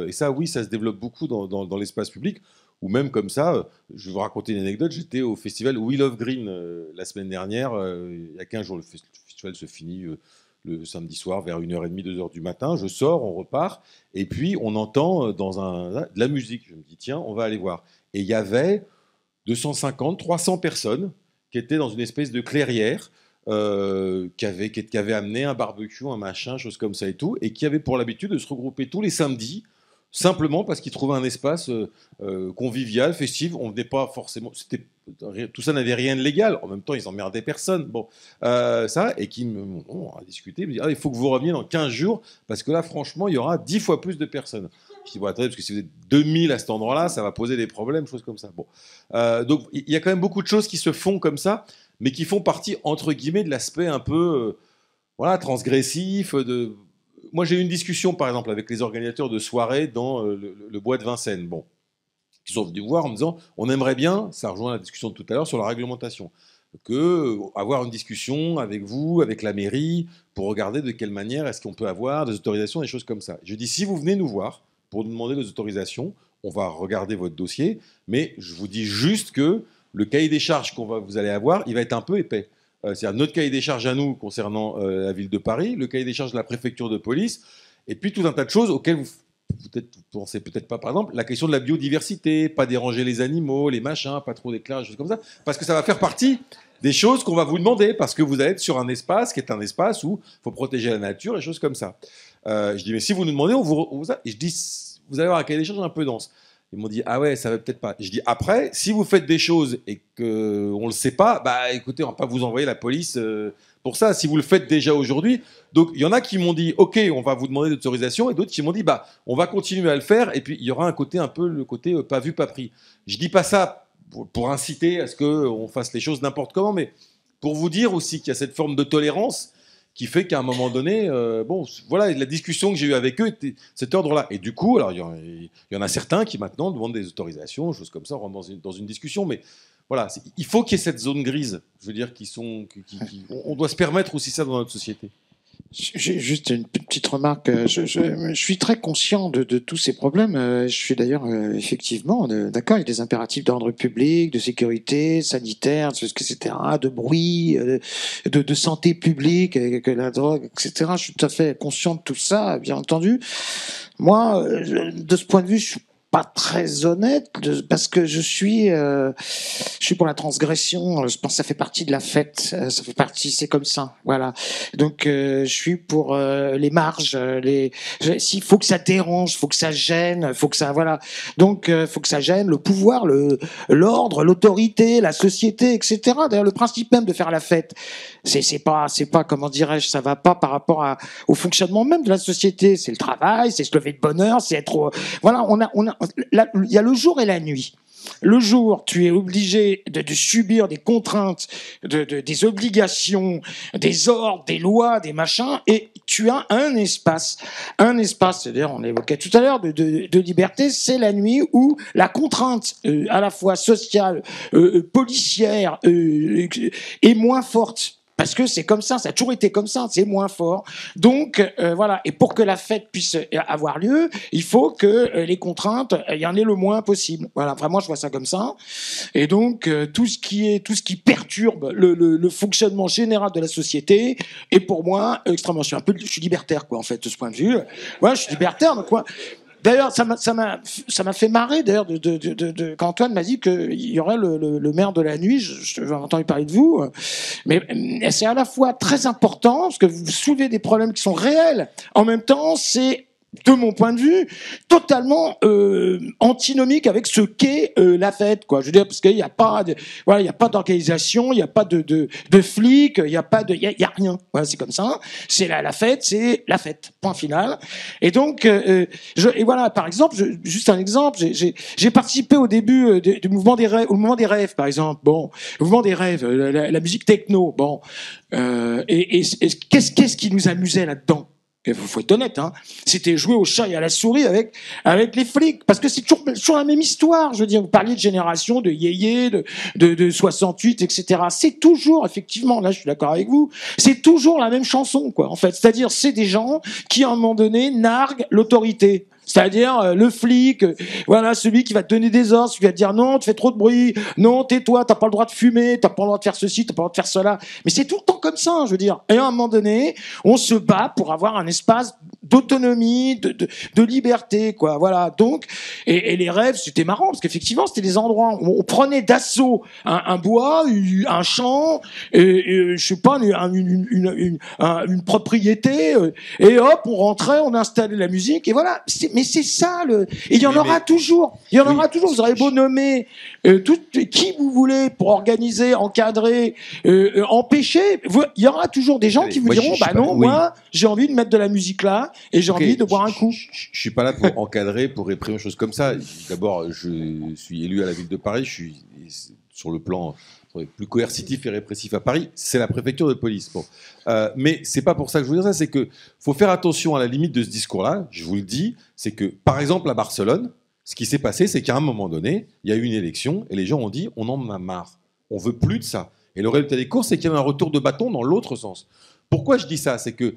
et ça, oui, ça se développe beaucoup dans l'espace public, ou même comme ça. Je vais vous raconter une anecdote. J'étais au festival We Love Green la semaine dernière. Il y a 15 jours, le festival se finit le samedi soir vers 1h30, 2h du matin. Je sors, on repart, et puis on entend de la musique. Je me dis, tiens, on va aller voir. Et il y avait 250, 300 personnes qui étaient dans une espèce de clairière, qui avaient amené un barbecue, un machin, choses comme ça et tout, et qui avaient pour l'habitude de se regrouper tous les samedis, simplement parce qu'ils trouvaient un espace convivial, festif. On venait pas forcément... Tout ça n'avait rien de légal. En même temps, ils emmerdaient personne. Bon, et qui on a discuté, me dit, il faut que vous reveniez dans 15 jours, parce que là, franchement, il y aura 10 fois plus de personnes. Je dis, bon, attendez, parce que si vous êtes 2000 à cet endroit-là, ça va poser des problèmes, choses comme ça. Bon. Donc, il y a quand même beaucoup de choses qui se font comme ça, mais qui font partie, entre guillemets, de l'aspect un peu transgressif. Moi, j'ai eu une discussion, par exemple, avec les organisateurs de soirées dans le bois de Vincennes. Bon. Qui sont venus voir en me disant, on aimerait bien, ça rejoint la discussion de tout à l'heure sur la réglementation, avoir une discussion avec vous, avec la mairie, pour regarder de quelle manière est-ce qu'on peut avoir des autorisations, des choses comme ça. Je dis, si vous venez nous voir pour nous demander des autorisations, on va regarder votre dossier, mais je vous dis juste que le cahier des charges vous allez avoir, il va être un peu épais. C'est-à-dire notre cahier des charges à nous concernant la ville de Paris, le cahier des charges de la préfecture de police, et puis tout un tas de choses auxquelles vous pensez peut-être pas, par exemple, la question de la biodiversité, pas déranger les animaux, les machins, pas trop d'éclairage, choses comme ça, parce que ça va faire partie des choses qu'on va vous demander, parce que vous allez être sur un espace qui est un espace où il faut protéger la nature et choses comme ça. Je dis, mais si vous nous demandez, et je dis, vous allez avoir un cahier des charges un peu dense. Ils m'ont dit ah ouais, ça va peut-être pas. Je dis après, si vous faites des choses et que on le sait pas, bah écoutez, on va pas vous envoyer la police pour ça. Si vous le faites déjà aujourd'hui, donc il y en a qui m'ont dit ok, on va vous demander d'autorisation, et d'autres qui m'ont dit bah on va continuer à le faire. Et puis il y aura un côté un peu le côté pas vu pas pris. Je dis pas ça pour inciter à ce que on fasse les choses n'importe comment, mais pour vous dire aussi qu'il y a cette forme de tolérance qui fait qu'à un moment donné, bon, voilà, la discussion que j'ai eue avec eux était cet ordre-là. Et du coup, alors il y en a certains qui maintenant demandent des autorisations, choses comme ça, on rentre dans une discussion. Mais voilà, il faut qu'il y ait cette zone grise. Je veux dire, on doit se permettre aussi ça dans notre société. J'ai juste une petite remarque. Je suis très conscient de tous ces problèmes. Je suis d'ailleurs effectivement d'accord. Il y a des impératifs d'ordre public, de sécurité sanitaire, etc., de bruit, de santé publique, que la drogue, etc. Je suis tout à fait conscient de tout ça, bien entendu. Moi, de ce point de vue, je suis pas très honnête parce que je suis pour la transgression. Je pense que ça fait partie de la fête. Ça fait partie, c'est comme ça. Voilà. Donc je suis pour les marges. S'il faut que ça dérange, faut que ça gêne, faut que ça voilà. Donc faut que ça gêne le pouvoir, l'ordre, l'autorité, la société, etc. D'ailleurs, le principe même de faire la fête, c'est pas comment dirais-je, ça va pas par rapport au fonctionnement même de la société. C'est le travail, c'est se lever de bonne heure, c'est être voilà. Il y a le jour et la nuit. Le jour, tu es obligé de subir des contraintes, des obligations, des ordres, des lois, des machins, et tu as un espace, c'est-à-dire, on l'évoquait tout à l'heure, de liberté, c'est la nuit où la contrainte, à la fois sociale, policière, est moins forte. Parce que c'est comme ça a toujours été comme ça, c'est moins fort. Donc voilà, et pour que la fête puisse avoir lieu, il faut que les contraintes, il y en ait le moins possible. Voilà, vraiment je vois ça comme ça. Et donc tout ce qui perturbe le fonctionnement général de la société est pour moi extrêmement. Je suis libertaire quoi en fait de ce point de vue. Ouais, je suis libertaire donc quoi. D'ailleurs, ça m'a fait marrer d'ailleurs quand Antoine m'a dit qu'il y aurait le maire de la nuit. J'ai entendu parler de vous, mais c'est à la fois très important parce que vous soulevez des problèmes qui sont réels. En même temps, c'est de mon point de vue, totalement antinomique avec ce qu'est la fête, quoi. Je veux dire, parce qu'il n'y a pas, il y a pas d'organisation, il n'y a pas de flics, il y a rien. Voilà, c'est comme ça. C'est la fête, c'est la fête. Point final. Et donc, et voilà, par exemple, juste un exemple, j'ai participé au début du mouvement des rêves, au mouvement des rêves, par exemple. Bon, le mouvement des rêves, la musique techno. Bon, et qu'est-ce qui nous amusait là-dedans? Il faut être honnête, hein. C'était jouer au chat et à la souris avec les flics, parce que c'est toujours la même histoire. Je veux dire, vous parliez de génération, de yéyé, de 68, etc. C'est toujours, effectivement, là, je suis d'accord avec vous, c'est toujours la même chanson, quoi. En fait, c'est-à-dire, c'est des gens qui, à un moment donné, narguent l'autorité. C'est-à-dire le flic, voilà, celui qui va te donner des ordres, celui qui va te dire non, tu fais trop de bruit, non, tais-toi, t'as pas le droit de fumer, t'as pas le droit de faire ceci, t'as pas le droit de faire cela. Mais c'est tout le temps comme ça, je veux dire. Et à un moment donné, on se bat pour avoir un espace d'autonomie, de liberté, quoi. Voilà. Donc, et les rêves, c'était marrant parce qu'effectivement, c'était des endroits où on prenait d'assaut un bois, un champ, je sais pas, une propriété, et hop, on rentrait, on installait la musique, et voilà. Mais c'est ça, et il y en aura toujours. Il y en aura toujours. Vous aurez beau nommer qui vous voulez pour organiser, encadrer, empêcher. Il y aura toujours des gens qui vous diront, bah non, moi, j'ai envie de mettre de la musique là, et j'ai envie de boire un coup. Je suis pas là pour encadrer, pour réprimer, choses comme ça. D'abord, je suis élu à la ville de Paris. Je suis sur le plan plus coercitif et répressif à Paris, c'est la préfecture de police. Bon. Mais c'est pas pour ça que je veux dire ça, c'est que faut faire attention à la limite de ce discours-là. Je vous le dis, c'est que, par exemple, à Barcelone, ce qui s'est passé, c'est qu'à un moment donné, il y a eu une élection et les gens ont dit on en a marre, on veut plus de ça. Et le résultat des courses, c'est qu'il y a eu un retour de bâton dans l'autre sens. Pourquoi je dis ça? C'est que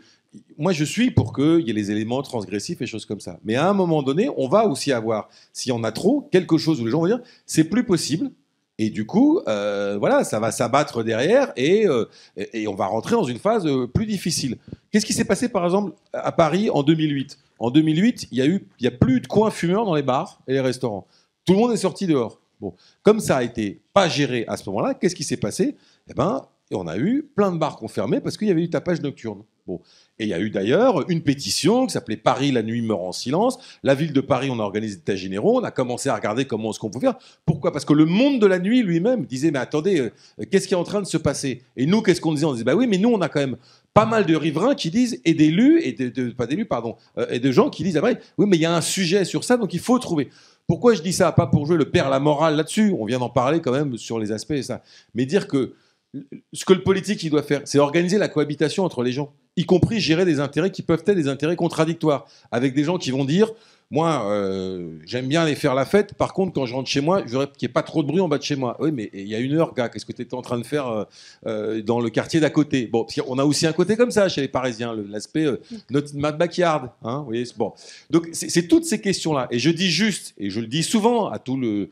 moi, je suis pour qu'il y ait les éléments transgressifs et choses comme ça. Mais à un moment donné, on va aussi avoir, s'il y en a trop, quelque chose où les gens vont dire c'est plus possible. Et du coup, voilà, ça va s'abattre derrière et on va rentrer dans une phase plus difficile. Qu'est-ce qui s'est passé, par exemple, à Paris en 2008 ? En 2008, il y a plus de coins fumeurs dans les bars et les restaurants. Tout le monde est sorti dehors. Bon, comme ça a été pas géré à ce moment-là, qu'est-ce qui s'est passé ? Eh ben, on a eu plein de bars qui ont fermé parce qu'il y avait du tapage nocturne. Bon. Et il y a eu d'ailleurs une pétition qui s'appelait Paris, la nuit meurt en silence. La ville de Paris, on a organisé des états généraux, on a commencé à regarder comment est-ce qu'on peut faire. Pourquoi ? Parce que le monde de la nuit lui-même disait, mais attendez, qu'est-ce qui est en train de se passer ? Et nous, qu'est-ce qu'on disait ? On disait, bah oui, mais nous, on a quand même pas mal de riverains qui disent, et d'élus, pas d'élus, pardon, et de gens qui disent, après, oui, mais il y a un sujet sur ça, donc il faut trouver. Pourquoi je dis ça ? Pas pour jouer le père la morale là-dessus, on vient d'en parler quand même sur les aspects et ça. Mais dire que ce que le politique il doit faire, c'est organiser la cohabitation entre les gens, y compris gérer des intérêts qui peuvent être des intérêts contradictoires, avec des gens qui vont dire, moi, j'aime bien aller faire la fête, par contre, quand je rentre chez moi, je voudrais qu'il n'y ait pas trop de bruit en bas de chez moi. Oui, mais il y a 1 heure, gars, qu'est-ce que tu étais en train de faire dans le quartier d'à côté ? Bon, parce qu'on a aussi un côté comme ça chez les Parisiens, l'aspect not in my backyard. Hein, vous voyez, bon. Donc, c'est toutes ces questions-là. Et je dis juste, et je le dis souvent à tout le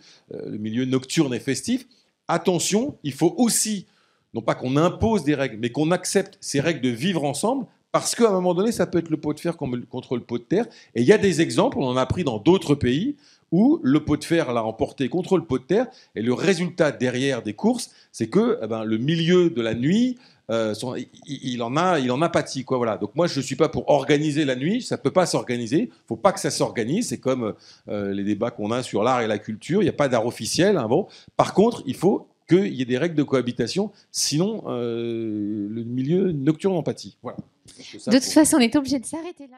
milieu nocturne et festif, attention, il faut aussi, non pas qu'on impose des règles, mais qu'on accepte ces règles de vivre ensemble, parce qu'à un moment donné, ça peut être le pot de fer contre le pot de terre. Et il y a des exemples, on en a pris dans d'autres pays, où le pot de fer l'a emporté contre le pot de terre. Et le résultat derrière des courses, c'est que le milieu de la nuit, il en a pâti. Quoi, voilà. Donc moi, je ne suis pas pour organiser la nuit, ça ne peut pas s'organiser. Il ne faut pas que ça s'organise. C'est comme les débats qu'on a sur l'art et la culture. Il n'y a pas d'art officiel. Hein, bon. Par contre, il faut qu'il y ait des règles de cohabitation, sinon le milieu nocturne en pâtit. Voilà. De toute façon, on est obligé de s'arrêter là.